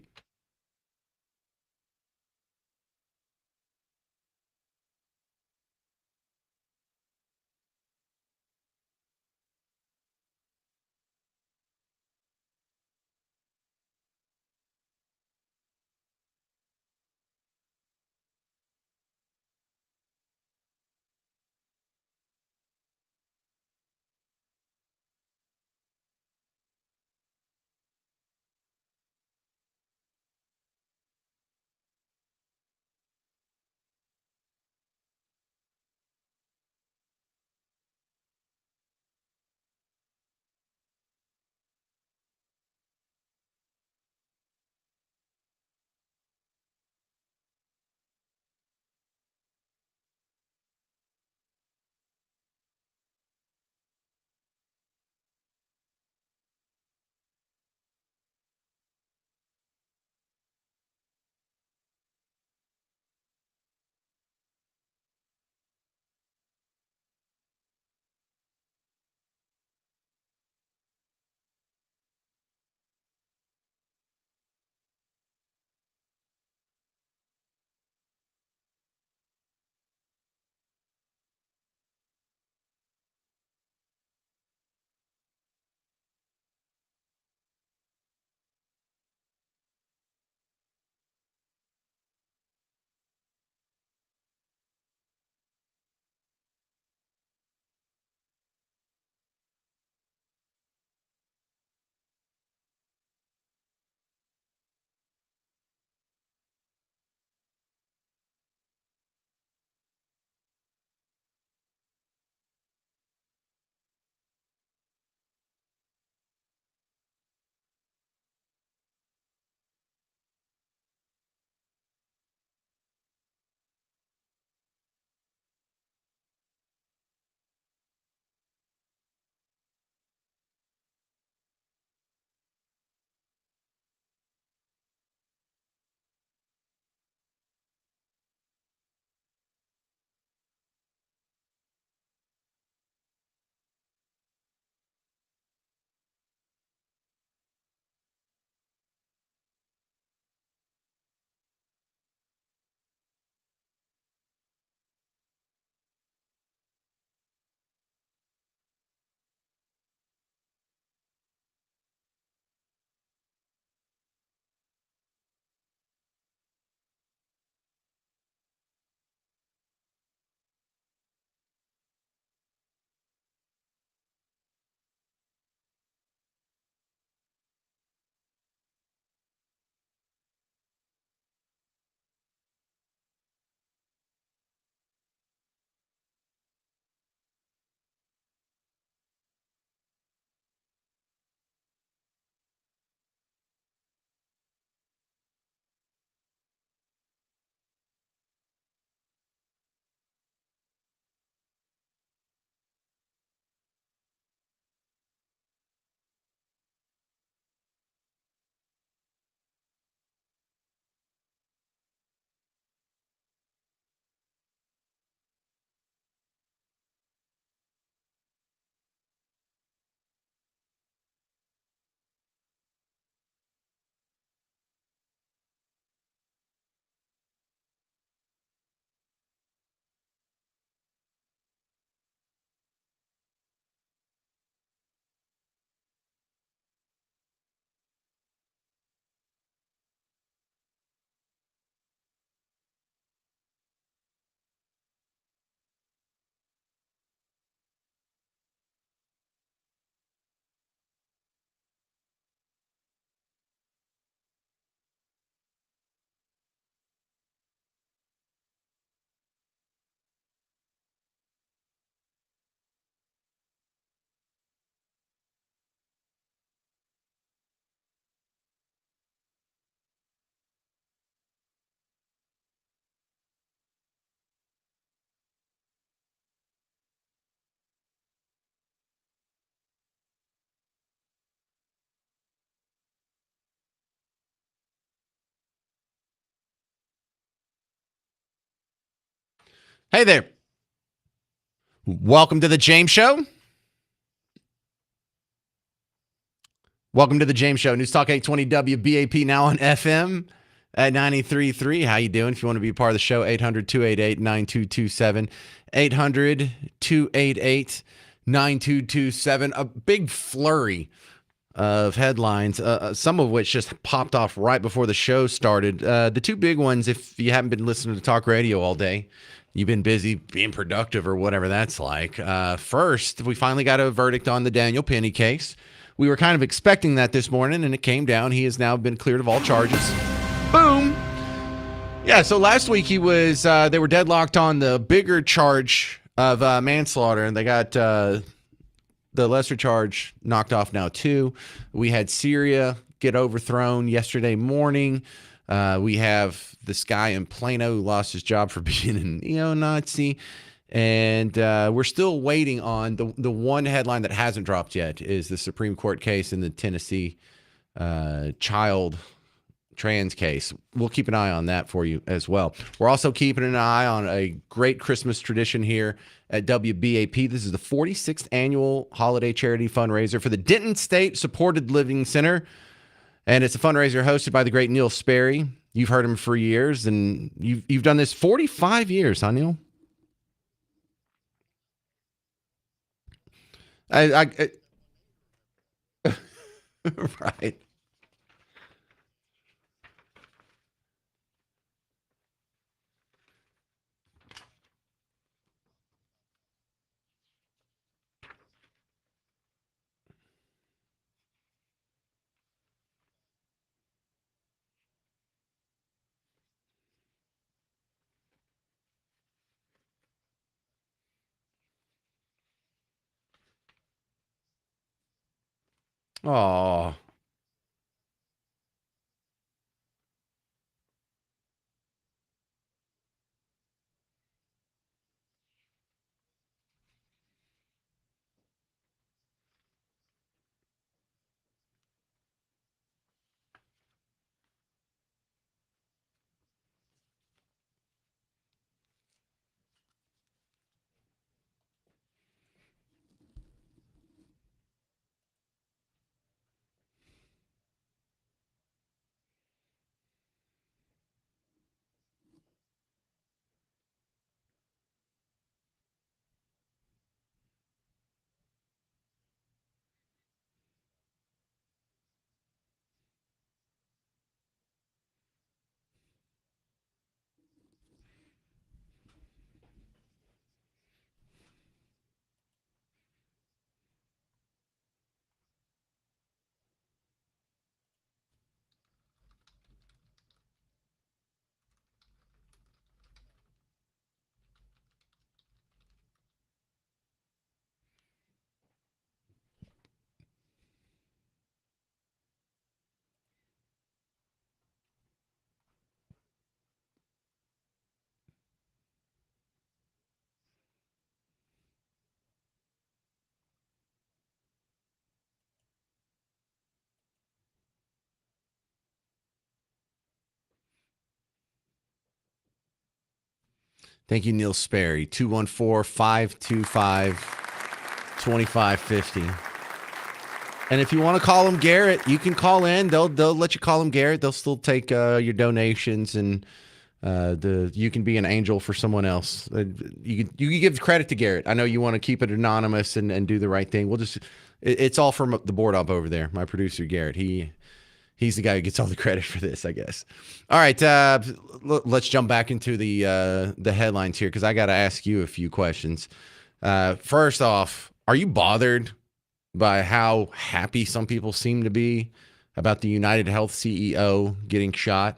Hey there. Welcome to the James Show. Welcome to the James Show. News Talk 820 WBAP, now on FM at 93.3. How you doing? If you want to be a part of the show, 800-288-9227. 800-288-9227. A big flurry of headlines, some of which just popped off right before the show started. The two big ones, if you haven't been listening to talk radio all day, you've been busy being productive or whatever that's like. First, we finally got a verdict on the Daniel Penny case. We were kind of expecting that this morning, and it came down. He has now been cleared of all charges. Boom. Yeah, so last week they were deadlocked on the bigger charge of manslaughter, and they got the lesser charge knocked off now too. We had Syria get overthrown yesterday morning. We have this guy in Plano who lost his job for being a neo-Nazi. And we're still waiting on the one headline that hasn't dropped yet is the Supreme Court case in the Tennessee child trans case. We'll keep an eye on that for you as well. We're also keeping an eye on a great Christmas tradition here at WBAP. This is the 46th annual holiday charity fundraiser for the Denton State Supported Living Center. And it's a fundraiser hosted by the great Neil Sperry. You've heard him for years, and you've done this 45 years, huh, Neil? I right. Oh, thank you, Neil Sperry. 214-525-2550. And if you want to call him Garrett, you can call in. They'll let you call him Garrett. They'll still take your donations, and you can be an angel for someone else. You can give credit to Garrett. I know you want to keep it anonymous and do the right thing. It's all from the board up over there. My producer Garrett. He's the guy who gets all the credit for this, I guess. All right, let's jump back into the headlines here, because I got to ask you a few questions. First off, are you bothered by how happy some people seem to be about the United Health CEO getting shot?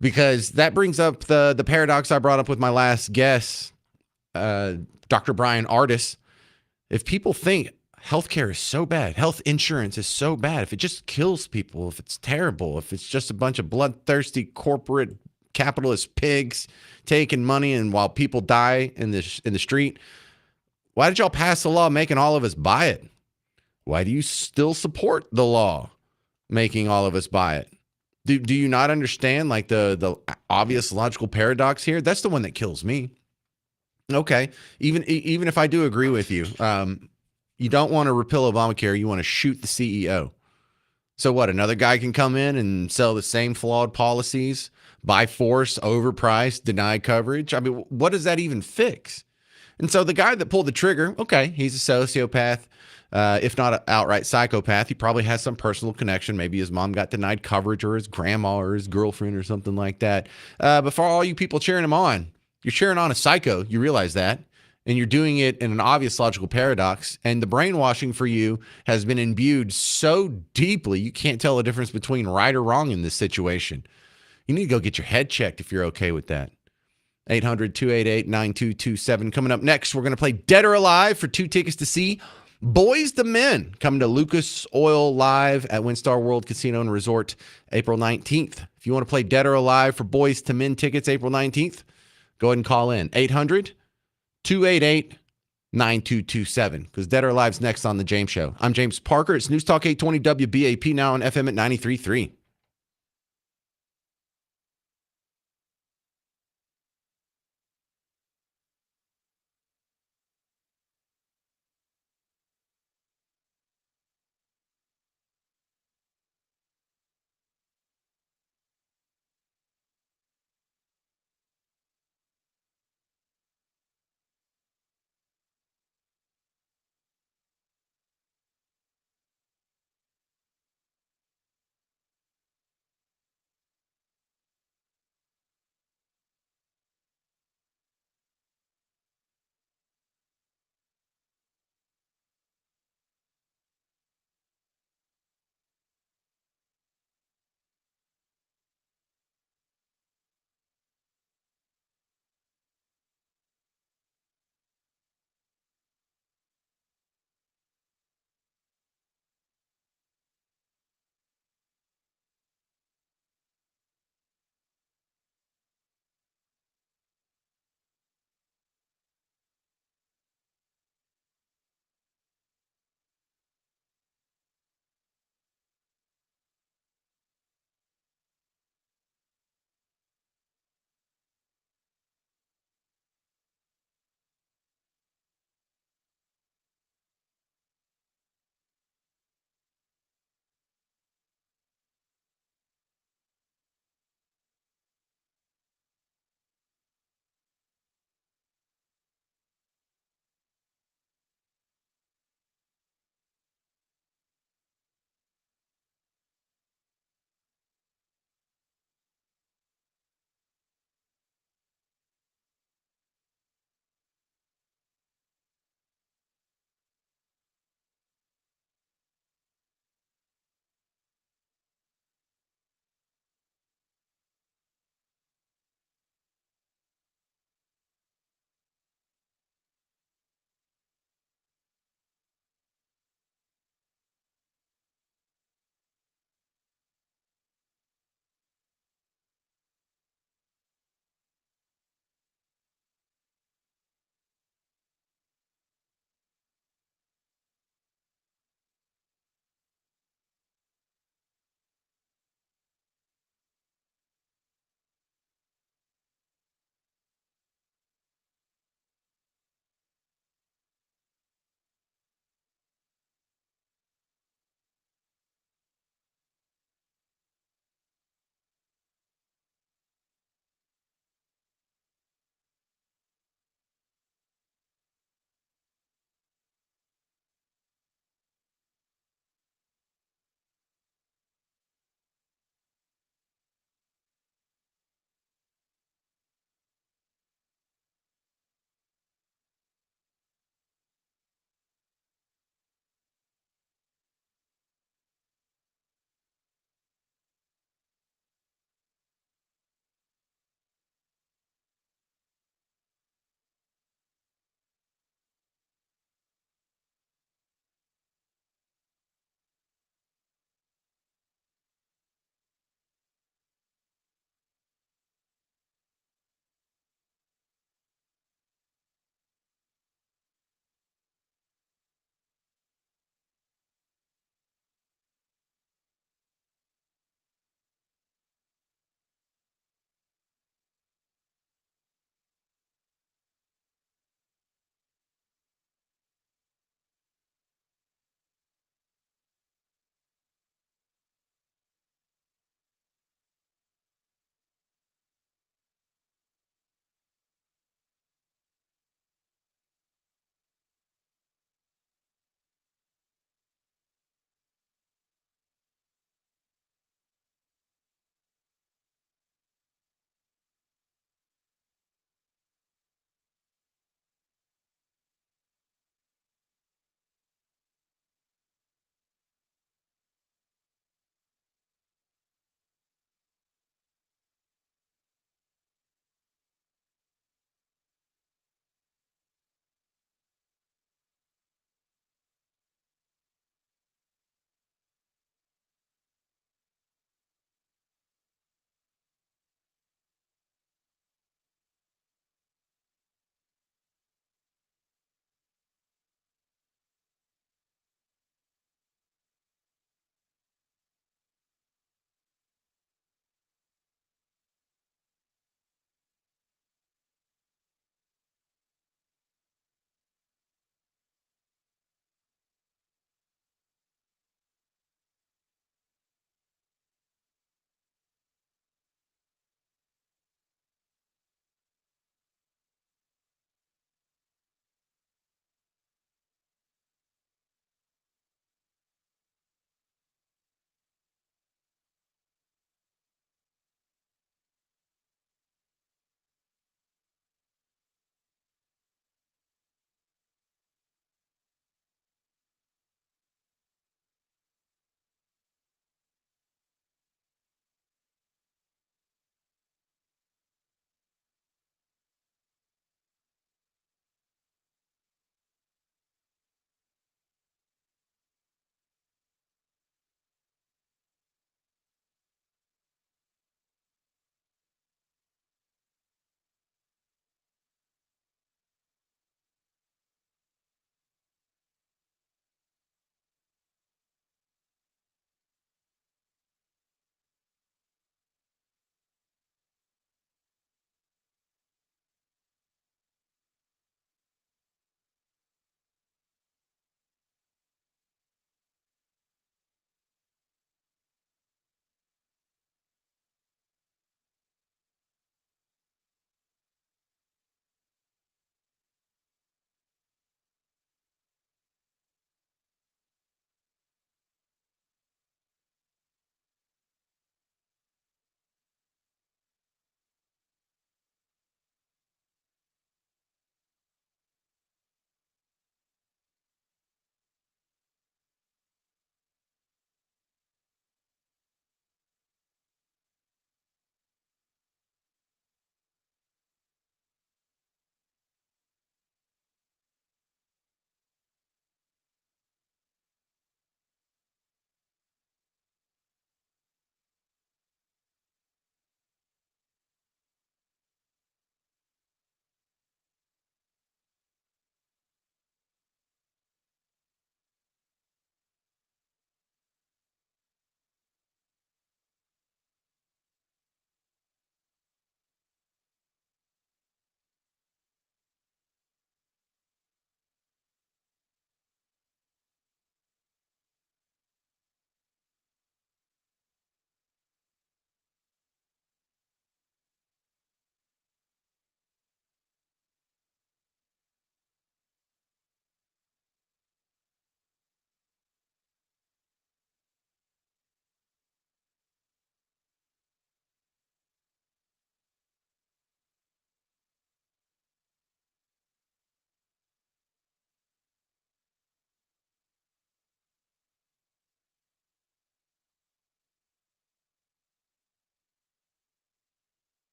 Because that brings up the paradox I brought up with my last guest, Dr. Brian Ardis. If people think healthcare is so bad, health insurance is so bad, if it just kills people, if it's terrible, if it's just a bunch of bloodthirsty corporate capitalist pigs taking money and while people die in the street, why did y'all pass a law making all of us buy it? Why do you still support the law making all of us buy it? Do you not understand like the obvious logical paradox here? That's the one that kills me. Okay. Even if I do agree with you, you don't want to repeal Obamacare. You want to shoot the CEO. So what? Another guy can come in and sell the same flawed policies by force, overpriced, deny coverage. I mean, what does that even fix? And so the guy that pulled the trigger, okay, he's a sociopath, if not an outright psychopath. He probably has some personal connection. Maybe his mom got denied coverage, or his grandma, or his girlfriend, or something like that. But for all you people cheering him on, you're cheering on a psycho. You realize that. And you're doing it in an obvious logical paradox. And the brainwashing for you has been imbued so deeply, you can't tell the difference between right or wrong in this situation. You need to go get your head checked if you're okay with that. 800-288-9227. Coming up next, we're going to play Dead or Alive for 2 tickets to see Boys to Men coming to Lucas Oil Live at WinStar World Casino and Resort April 19th. If you want to play Dead or Alive for Boys to Men tickets April 19th, go ahead and call in 800-288-9227 because Dead or Alive's next on The James Show. I'm James Parker. It's News Talk 820 WBAP, now on FM at 93.3.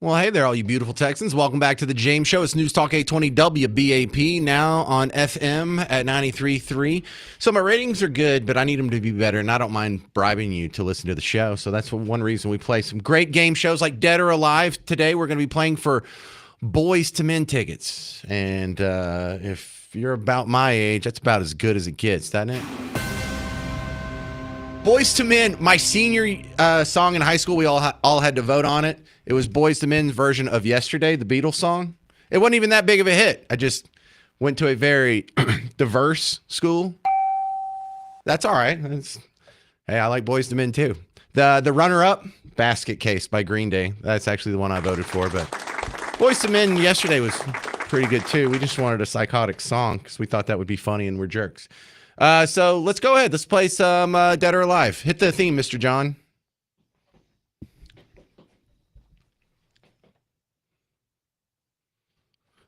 Well, hey there, all you beautiful Texans. Welcome back to the James Show. It's News Talk 820 WBAP, now on FM at 93.3. So my ratings are good, but I need them to be better, and I don't mind bribing you to listen to the show. So that's one reason we play some great game shows like Dead or Alive. Today we're going to be playing for Boys to Men tickets. And if you're about my age, that's about as good as it gets, doesn't it? Boys to Men, my senior song in high school, we all had to vote on it. It was Boys to Men's version of Yesterday, the Beatles song. It wasn't even that big of a hit. I just went to a very diverse school. That's all right. Hey, I like Boys to Men too. The runner-up, Basket Case by Green Day. That's actually the one I voted for. But Boys to Men Yesterday was pretty good too. We just wanted a psychotic song because we thought that would be funny and we're jerks. So let's go ahead. Let's play some Dead or Alive. Hit the theme, Mr. John.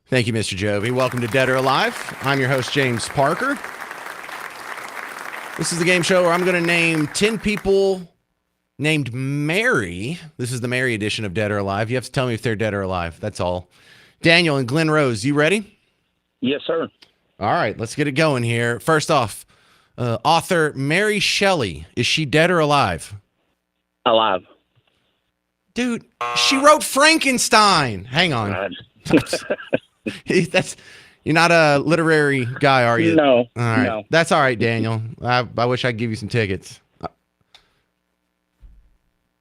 Thank you, Mr. Jovi. Welcome to Dead or Alive. I'm your host, James Parker. This is the game show where I'm going to name 10 people named Mary. This is the Mary edition of Dead or Alive. You have to tell me if they're dead or alive. That's all. Daniel and Glen Rose, you ready? Yes, sir. All right, let's get it going here. First off, author Mary Shelley. Is she dead or alive? Alive. Dude, she wrote Frankenstein. Hang on. You're not a literary guy, are you? No. All right. No. That's all right, Daniel. I wish I could give you some tickets.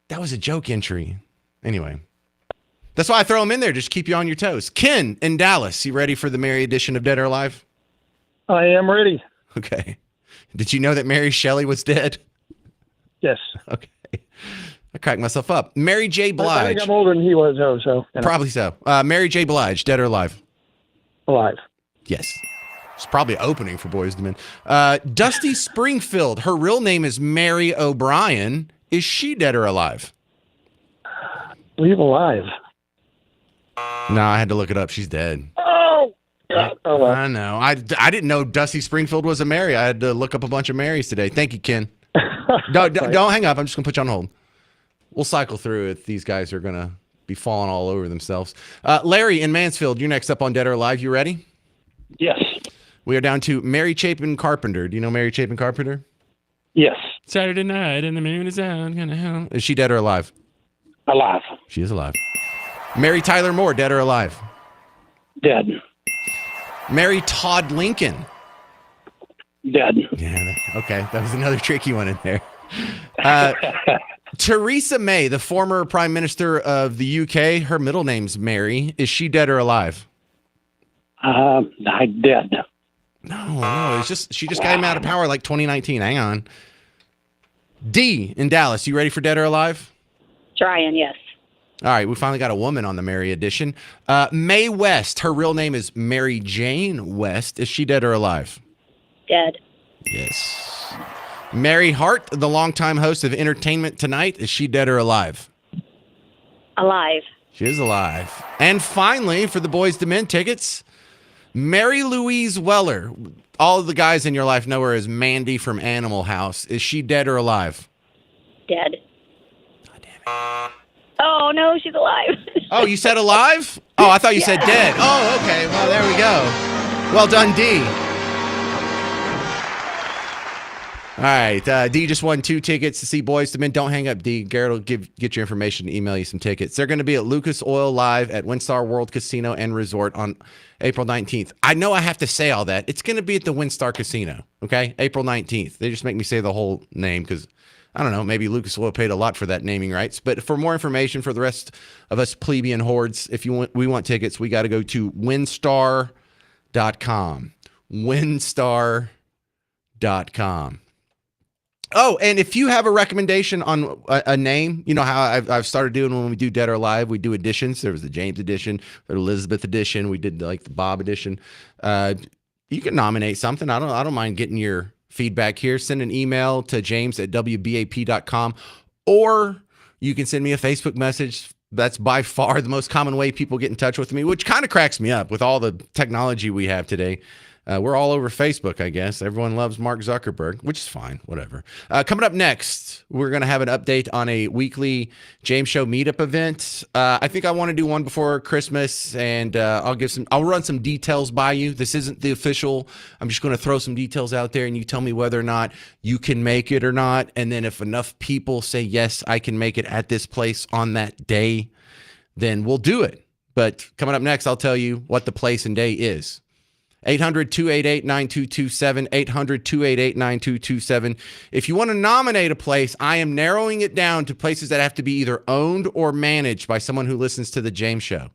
That was a joke entry. Anyway. That's why I throw them in there, just keep you on your toes. Ken in Dallas, you ready for the Mary edition of Dead or Alive? I am ready. Okay. Did you know that Mary Shelley was dead? Yes. Okay. I cracked myself up. Mary J. Blige. I think I'm older than he was, though, so. You know. Probably so. Mary J. Blige, dead or alive? Alive. Yes. It's probably opening for Boys to Men. Dusty Springfield. Her real name is Mary O'Brien. Is she dead or alive? I believe alive. No, I had to look it up. She's dead. Oh! Oh, well. I know. I didn't know Dusty Springfield was a Mary. I had to look up a bunch of Marys today. Thank you, Ken. Don't hang up. I'm just going to put you on hold. We'll cycle through if these guys are going to be falling all over themselves. Larry in Mansfield, you're next up on Dead or Alive. You ready? Yes. We are down to Mary Chapin Carpenter. Do you know Mary Chapin Carpenter? Yes. Saturday night and the moon is out. Is she dead or alive? Alive. She is alive. Mary Tyler Moore, dead or alive? Dead. Mary Todd Lincoln. Dead. Yeah, okay. That was another tricky one in there. Theresa May, the former Prime Minister of the UK, her middle name's Mary. Is she dead or alive? I'm dead. No, it's just she just got him out of power like 2019. Hang on. D in Dallas, you ready for Dead or Alive? Trying, yes. All right, we finally got a woman on the Mary edition. Mae West, her real name is Mary Jane West. Is she dead or alive? Dead. Yes. Mary Hart, the longtime host of Entertainment Tonight. Is she dead or alive? Alive. She is alive. And finally, for the Boys to Men tickets, Mary Louise Weller. All of the guys in your life know her as Mandy from Animal House. Is she dead or alive? Dead. God damn it. Oh, no, she's alive. Oh, you said alive? Oh, I thought you said dead. Oh, okay. Well, there we go. Well done, D. All right. D just won 2 tickets to see Boys to Men. Don't hang up, D. Garrett will get your information, email you some tickets. They're going to be at Lucas Oil Live at WinStar World Casino and Resort on April 19th. I know I have to say all that. It's going to be at the WinStar Casino, okay? April 19th. They just make me say the whole name because, I don't know, maybe Lucas Oil paid a lot for that naming rights. But for more information for the rest of us plebeian hordes, if we want tickets, we got to go to winstar.com. Winstar.com. Oh, and if you have a recommendation on a name, you know how I've started doing when we do Dead or Alive, we do editions. There was the James edition, the Elizabeth edition. We did like the Bob edition. You can nominate something. I don't mind getting your feedback here. Send an email to james@wbap.com, or you can send me a Facebook message. That's by far the most common way people get in touch with me, which kind of cracks me up with all the technology we have today. We're all over Facebook, I guess. Everyone loves Mark Zuckerberg, which is fine. Whatever. Coming up next, we're going to have an update on a weekly James Show meetup event. I think I want to do one before Christmas, and I'll run some details by you. This isn't the official. I'm just going to throw some details out there, and you tell me whether or not you can make it or not. And then if enough people say, yes, I can make it at this place on that day, then we'll do it. But coming up next, I'll tell you what the place and day is. 800-288-9227, 800-288-9227. If you want to nominate a place, I am narrowing it down to places that have to be either owned or managed by someone who listens to the James Show.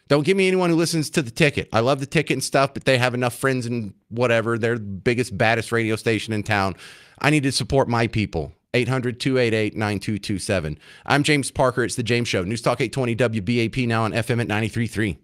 Don't give me anyone who listens to the Ticket. I love the Ticket and stuff, but they have enough friends and whatever. They're the biggest, baddest radio station in town. I need to support my people. 800-288-9227. I'm James Parker. It's the James Show. News Talk 820 WBAP, now on FM at 93.3.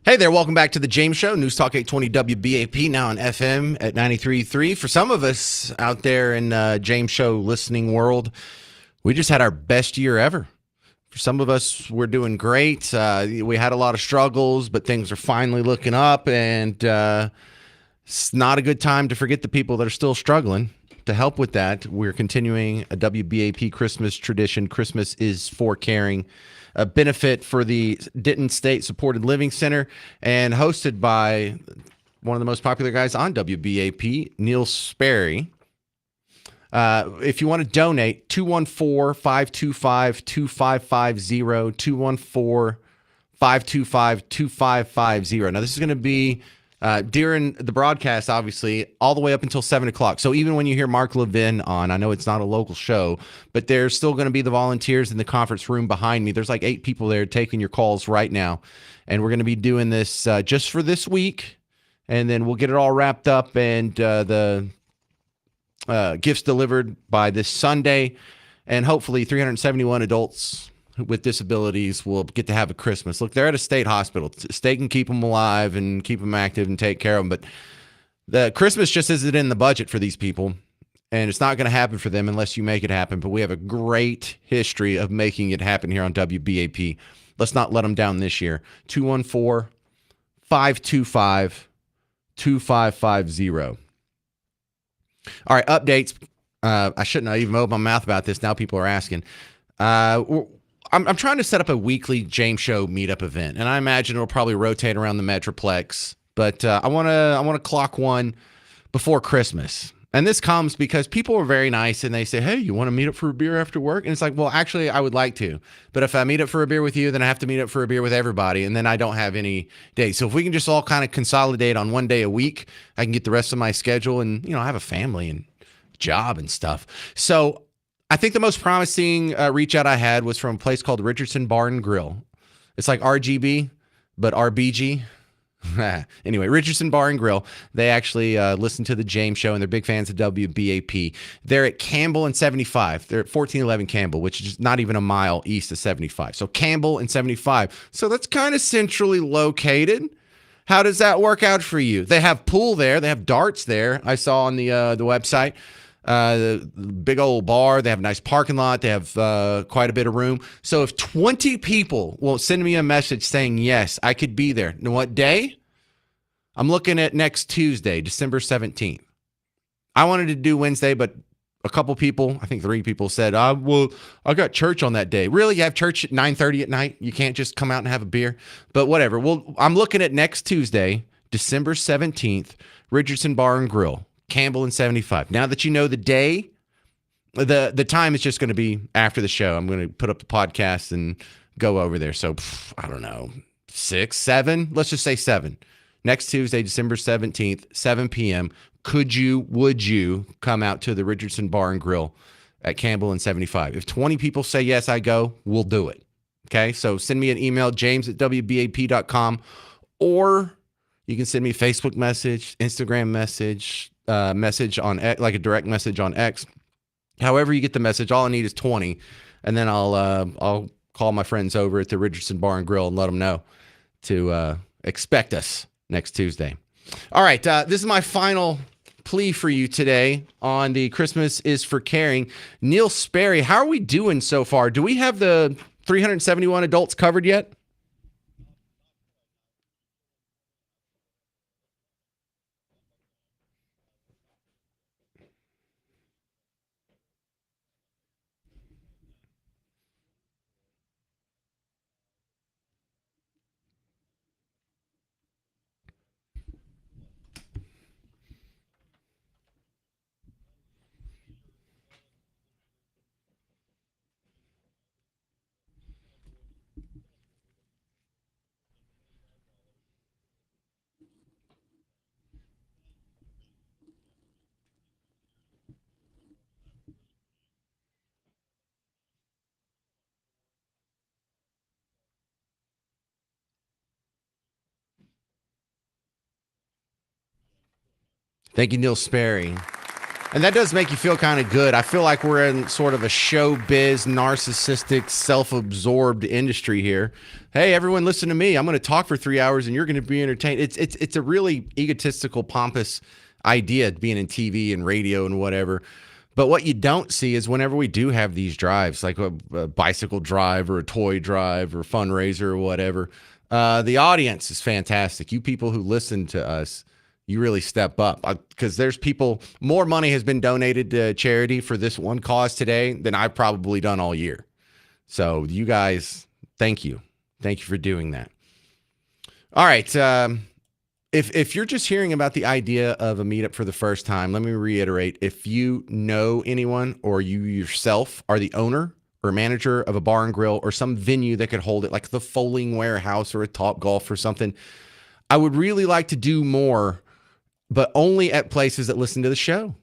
Hey there, welcome back to the James Show, News Talk 820 WBAP, now on FM at 93.3. For some of us out there in James Show listening world, we just had our best year ever. For some of us, we're doing great. We had a lot of struggles, but things are finally looking up, and it's not a good time to forget the people that are still struggling. To help with that, we're continuing a WBAP Christmas tradition. Christmas is for caring. A benefit for the Denton State Supported Living Center, and hosted by one of the most popular guys on WBAP, Neil Sperry. If you want to donate, 214-525-2550, 214-525-2550. Now, this is going to be during the broadcast, obviously, all the way up until 7 o'clock. So even when you hear Mark Levin on, I know it's not a local show, but there's still going to be the volunteers in the conference room behind me. There's like 8 people there taking your calls right now. And we're going to be doing this just for this week. And then we'll get it all wrapped up and the gifts delivered by this Sunday. And hopefully 371 adults with disabilities will get to have a Christmas. Look, they're at a state hospital. State can keep them alive and keep them active and take care of them, but the Christmas just isn't in the budget for these people, and it's not going to happen for them unless you make it happen. But we have a great history of making it happen here on WBAP. Let's not let them down this year. 214-525-2550. All right, updates. I shouldn't have even opened my mouth about this. Now people are asking. I'm trying to set up a weekly James Show meetup event, and I imagine it'll probably rotate around the Metroplex. But I want to clock one before Christmas, and this comes because people are very nice, and they say, "Hey, you want to meet up for a beer after work?" And it's like, well, actually, I would like to, but if I meet up for a beer with you, then I have to meet up for a beer with everybody, and then I don't have any days. So if we can just all kind of consolidate on one day a week, I can get the rest of my schedule, and I have a family and job and stuff. So I think the most promising reach out I had was from a place called Richardson Bar and Grill. It's like RGB, but RBG. Anyway, Richardson Bar and Grill. They actually listen to the James Show, and they're big fans of WBAP. They're at Campbell and 75. They're at 1411 Campbell, which is not even a mile east of 75. So Campbell and 75. So that's kind of centrally located. How does that work out for you? They have pool there. They have darts there. I saw on the website. The big old bar. They have a nice parking lot. They have quite a bit of room. So if 20 people will send me a message saying, yes, I could be there. And what day? I'm looking at next Tuesday, December 17th. I wanted to do Wednesday, but a couple people, I think 3 people said, well, I got church on that day. Really? You have church at 9:30 at night? You can't just come out and have a beer? But whatever. Well, I'm looking at next Tuesday, December 17th, Richardson Bar and Grill. Campbell and 75. Now that you know the day, the time is just going to be after the show. I'm going to put up the podcast and go over there. So, I don't know, 6, 7? Let's just say 7. Next Tuesday, December 17th, 7 p.m. Would you come out to the Richardson Bar and Grill at Campbell and 75? If 20 people say yes, I go, we'll do it. Okay, so send me an email, james@wbap.com, or you can send me a Facebook message, Instagram message, message on X, like a direct message on X. However you get the message, all I need is 20, and then I'll call my friends over at the Richardson Bar and Grill and let them know to expect us next Tuesday. All right, this is my final plea for you today on the Christmas is for Caring. Neil Sperry, how are we doing so far? Do we have the 371 adults covered yet? Thank you, Neil Sperry. And that does make you feel kind of good. I feel like we're in sort of a showbiz, narcissistic, self-absorbed industry here. Hey, everyone, listen to me. I'm going to talk for 3 hours, and you're going to be entertained. It's a really egotistical, pompous idea, being in TV and radio and whatever. But what you don't see is whenever we do have these drives, like a bicycle drive or a toy drive or fundraiser or whatever, the audience is fantastic. You people who listen to us, you really step up, because there's people, more money has been donated to charity for this one cause today than I've probably done all year. So you guys, thank you. Thank you for doing that. All right. If you're just hearing about the idea of a meetup for the first time, let me reiterate. If you know anyone or you yourself are the owner or manager of a bar and grill or some venue that could hold it, like the Foaling Warehouse or a Top Golf or something, I would really like to do more, but only at places that listen to the show.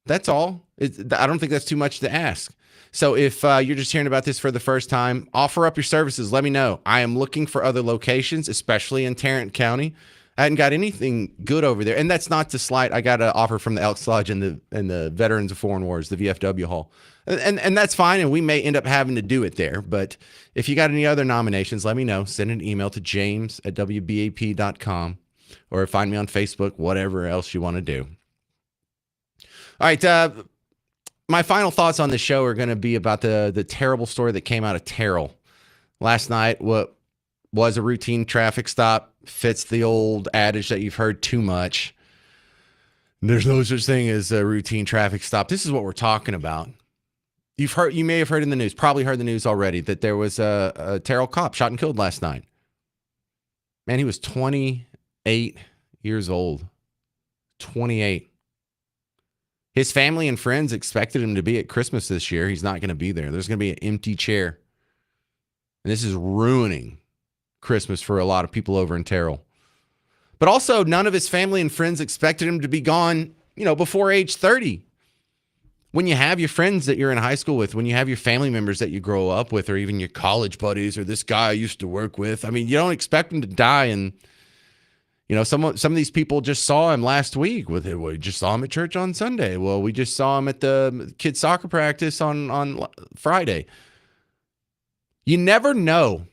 That's all. I don't think that's too much to ask. So if you're just hearing about this for the first time, offer up your services. Let me know. I am looking for other locations, especially in Tarrant County. I hadn't got anything good over there. And that's not to slight. I got an offer from the Elks Lodge and the Veterans of Foreign Wars, the VFW Hall. And that's fine, and we may end up having to do it there. But if you got any other nominations, let me know. Send an email to james@wbap.com. Or find me on Facebook, whatever else you want to do. All right. My final thoughts on the show are going to be about the terrible story that came out of Terrell last night. What was a routine traffic stop fits the old adage that you've heard too much. There's no such thing as a routine traffic stop. This is what we're talking about. You may have heard in the news, probably heard the news already, that there was a Terrell cop shot and killed last night. Man, he was 28 years old. 28. His family and friends expected him to be at Christmas this year. He's not going to be there. There's going to be an empty chair. And this is ruining Christmas for a lot of people over in Terrell. But also, none of his family and friends expected him to be gone, before age 30. When you have your friends that you're in high school with, when you have your family members that you grow up with, or even your college buddies, or this guy I used to work with, you don't expect him to die. And, some of these people just saw him last week with it. We just saw him at church on Sunday. Well, we just saw him at the kids' soccer practice on Friday. You never know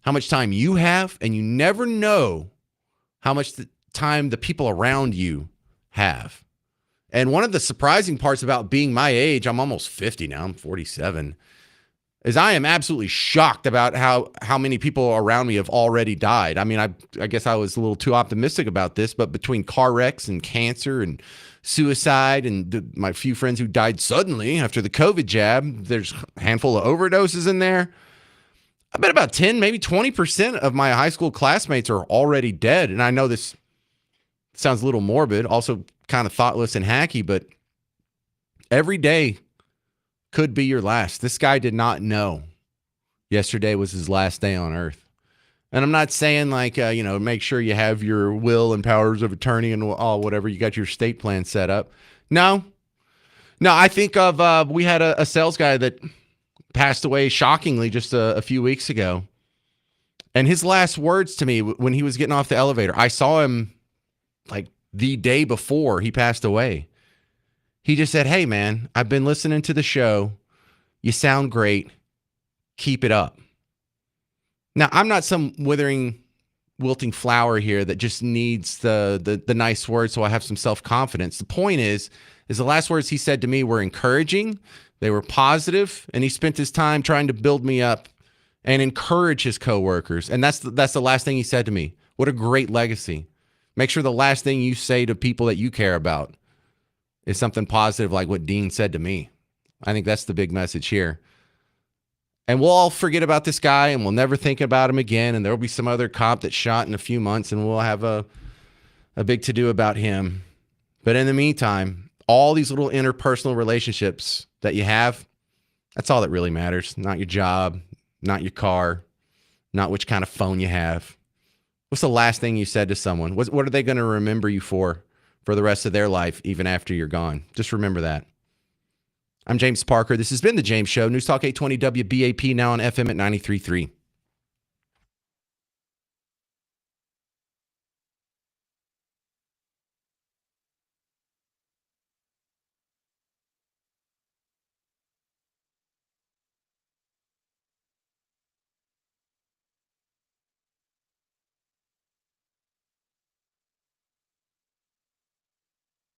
how much time you have, and you never know how much time the people around you have. And one of the surprising parts about being my age, I'm almost 50 now, I'm 47, is I am absolutely shocked about how many people around me have already died. I guess I was a little too optimistic about this, but between car wrecks and cancer and suicide and my few friends who died suddenly after the COVID jab, there's a handful of overdoses in there. I bet about 10, maybe 20% of my high school classmates are already dead. And I know this sounds a little morbid, also kind of thoughtless and hacky, but every day could be your last. This guy did not know yesterday was his last day on earth. And I'm not saying make sure you have your will and powers of attorney and whatever. You got your estate plan set up. No, I think of, we had a sales guy that passed away shockingly just a few weeks ago. And his last words to me when he was getting off the elevator, I saw him like the day before he passed away. He just said, "Hey, man, I've been listening to the show. You sound great. Keep it up." Now, I'm not some wilting flower here that just needs the nice words so I have some self-confidence. The point is the last words he said to me were encouraging. They were positive, and he spent his time trying to build me up and encourage his coworkers. And that's the last thing he said to me. What a great legacy. Make sure the last thing you say to people that you care about is something positive like what Dean said to me. I think that's the big message here. And we'll all forget about this guy, and we'll never think about him again. And there'll be some other cop that's shot in a few months, and we'll have a big to-do about him. But in the meantime, all these little interpersonal relationships that you have, that's all that really matters. Not your job, not your car, not which kind of phone you have. What's the last thing you said to someone? What are they going to remember you for the rest of their life, even after you're gone? Just remember that. I'm James Parker. This has been The James Show. News Talk 820 WBAP, now on FM at 93.3.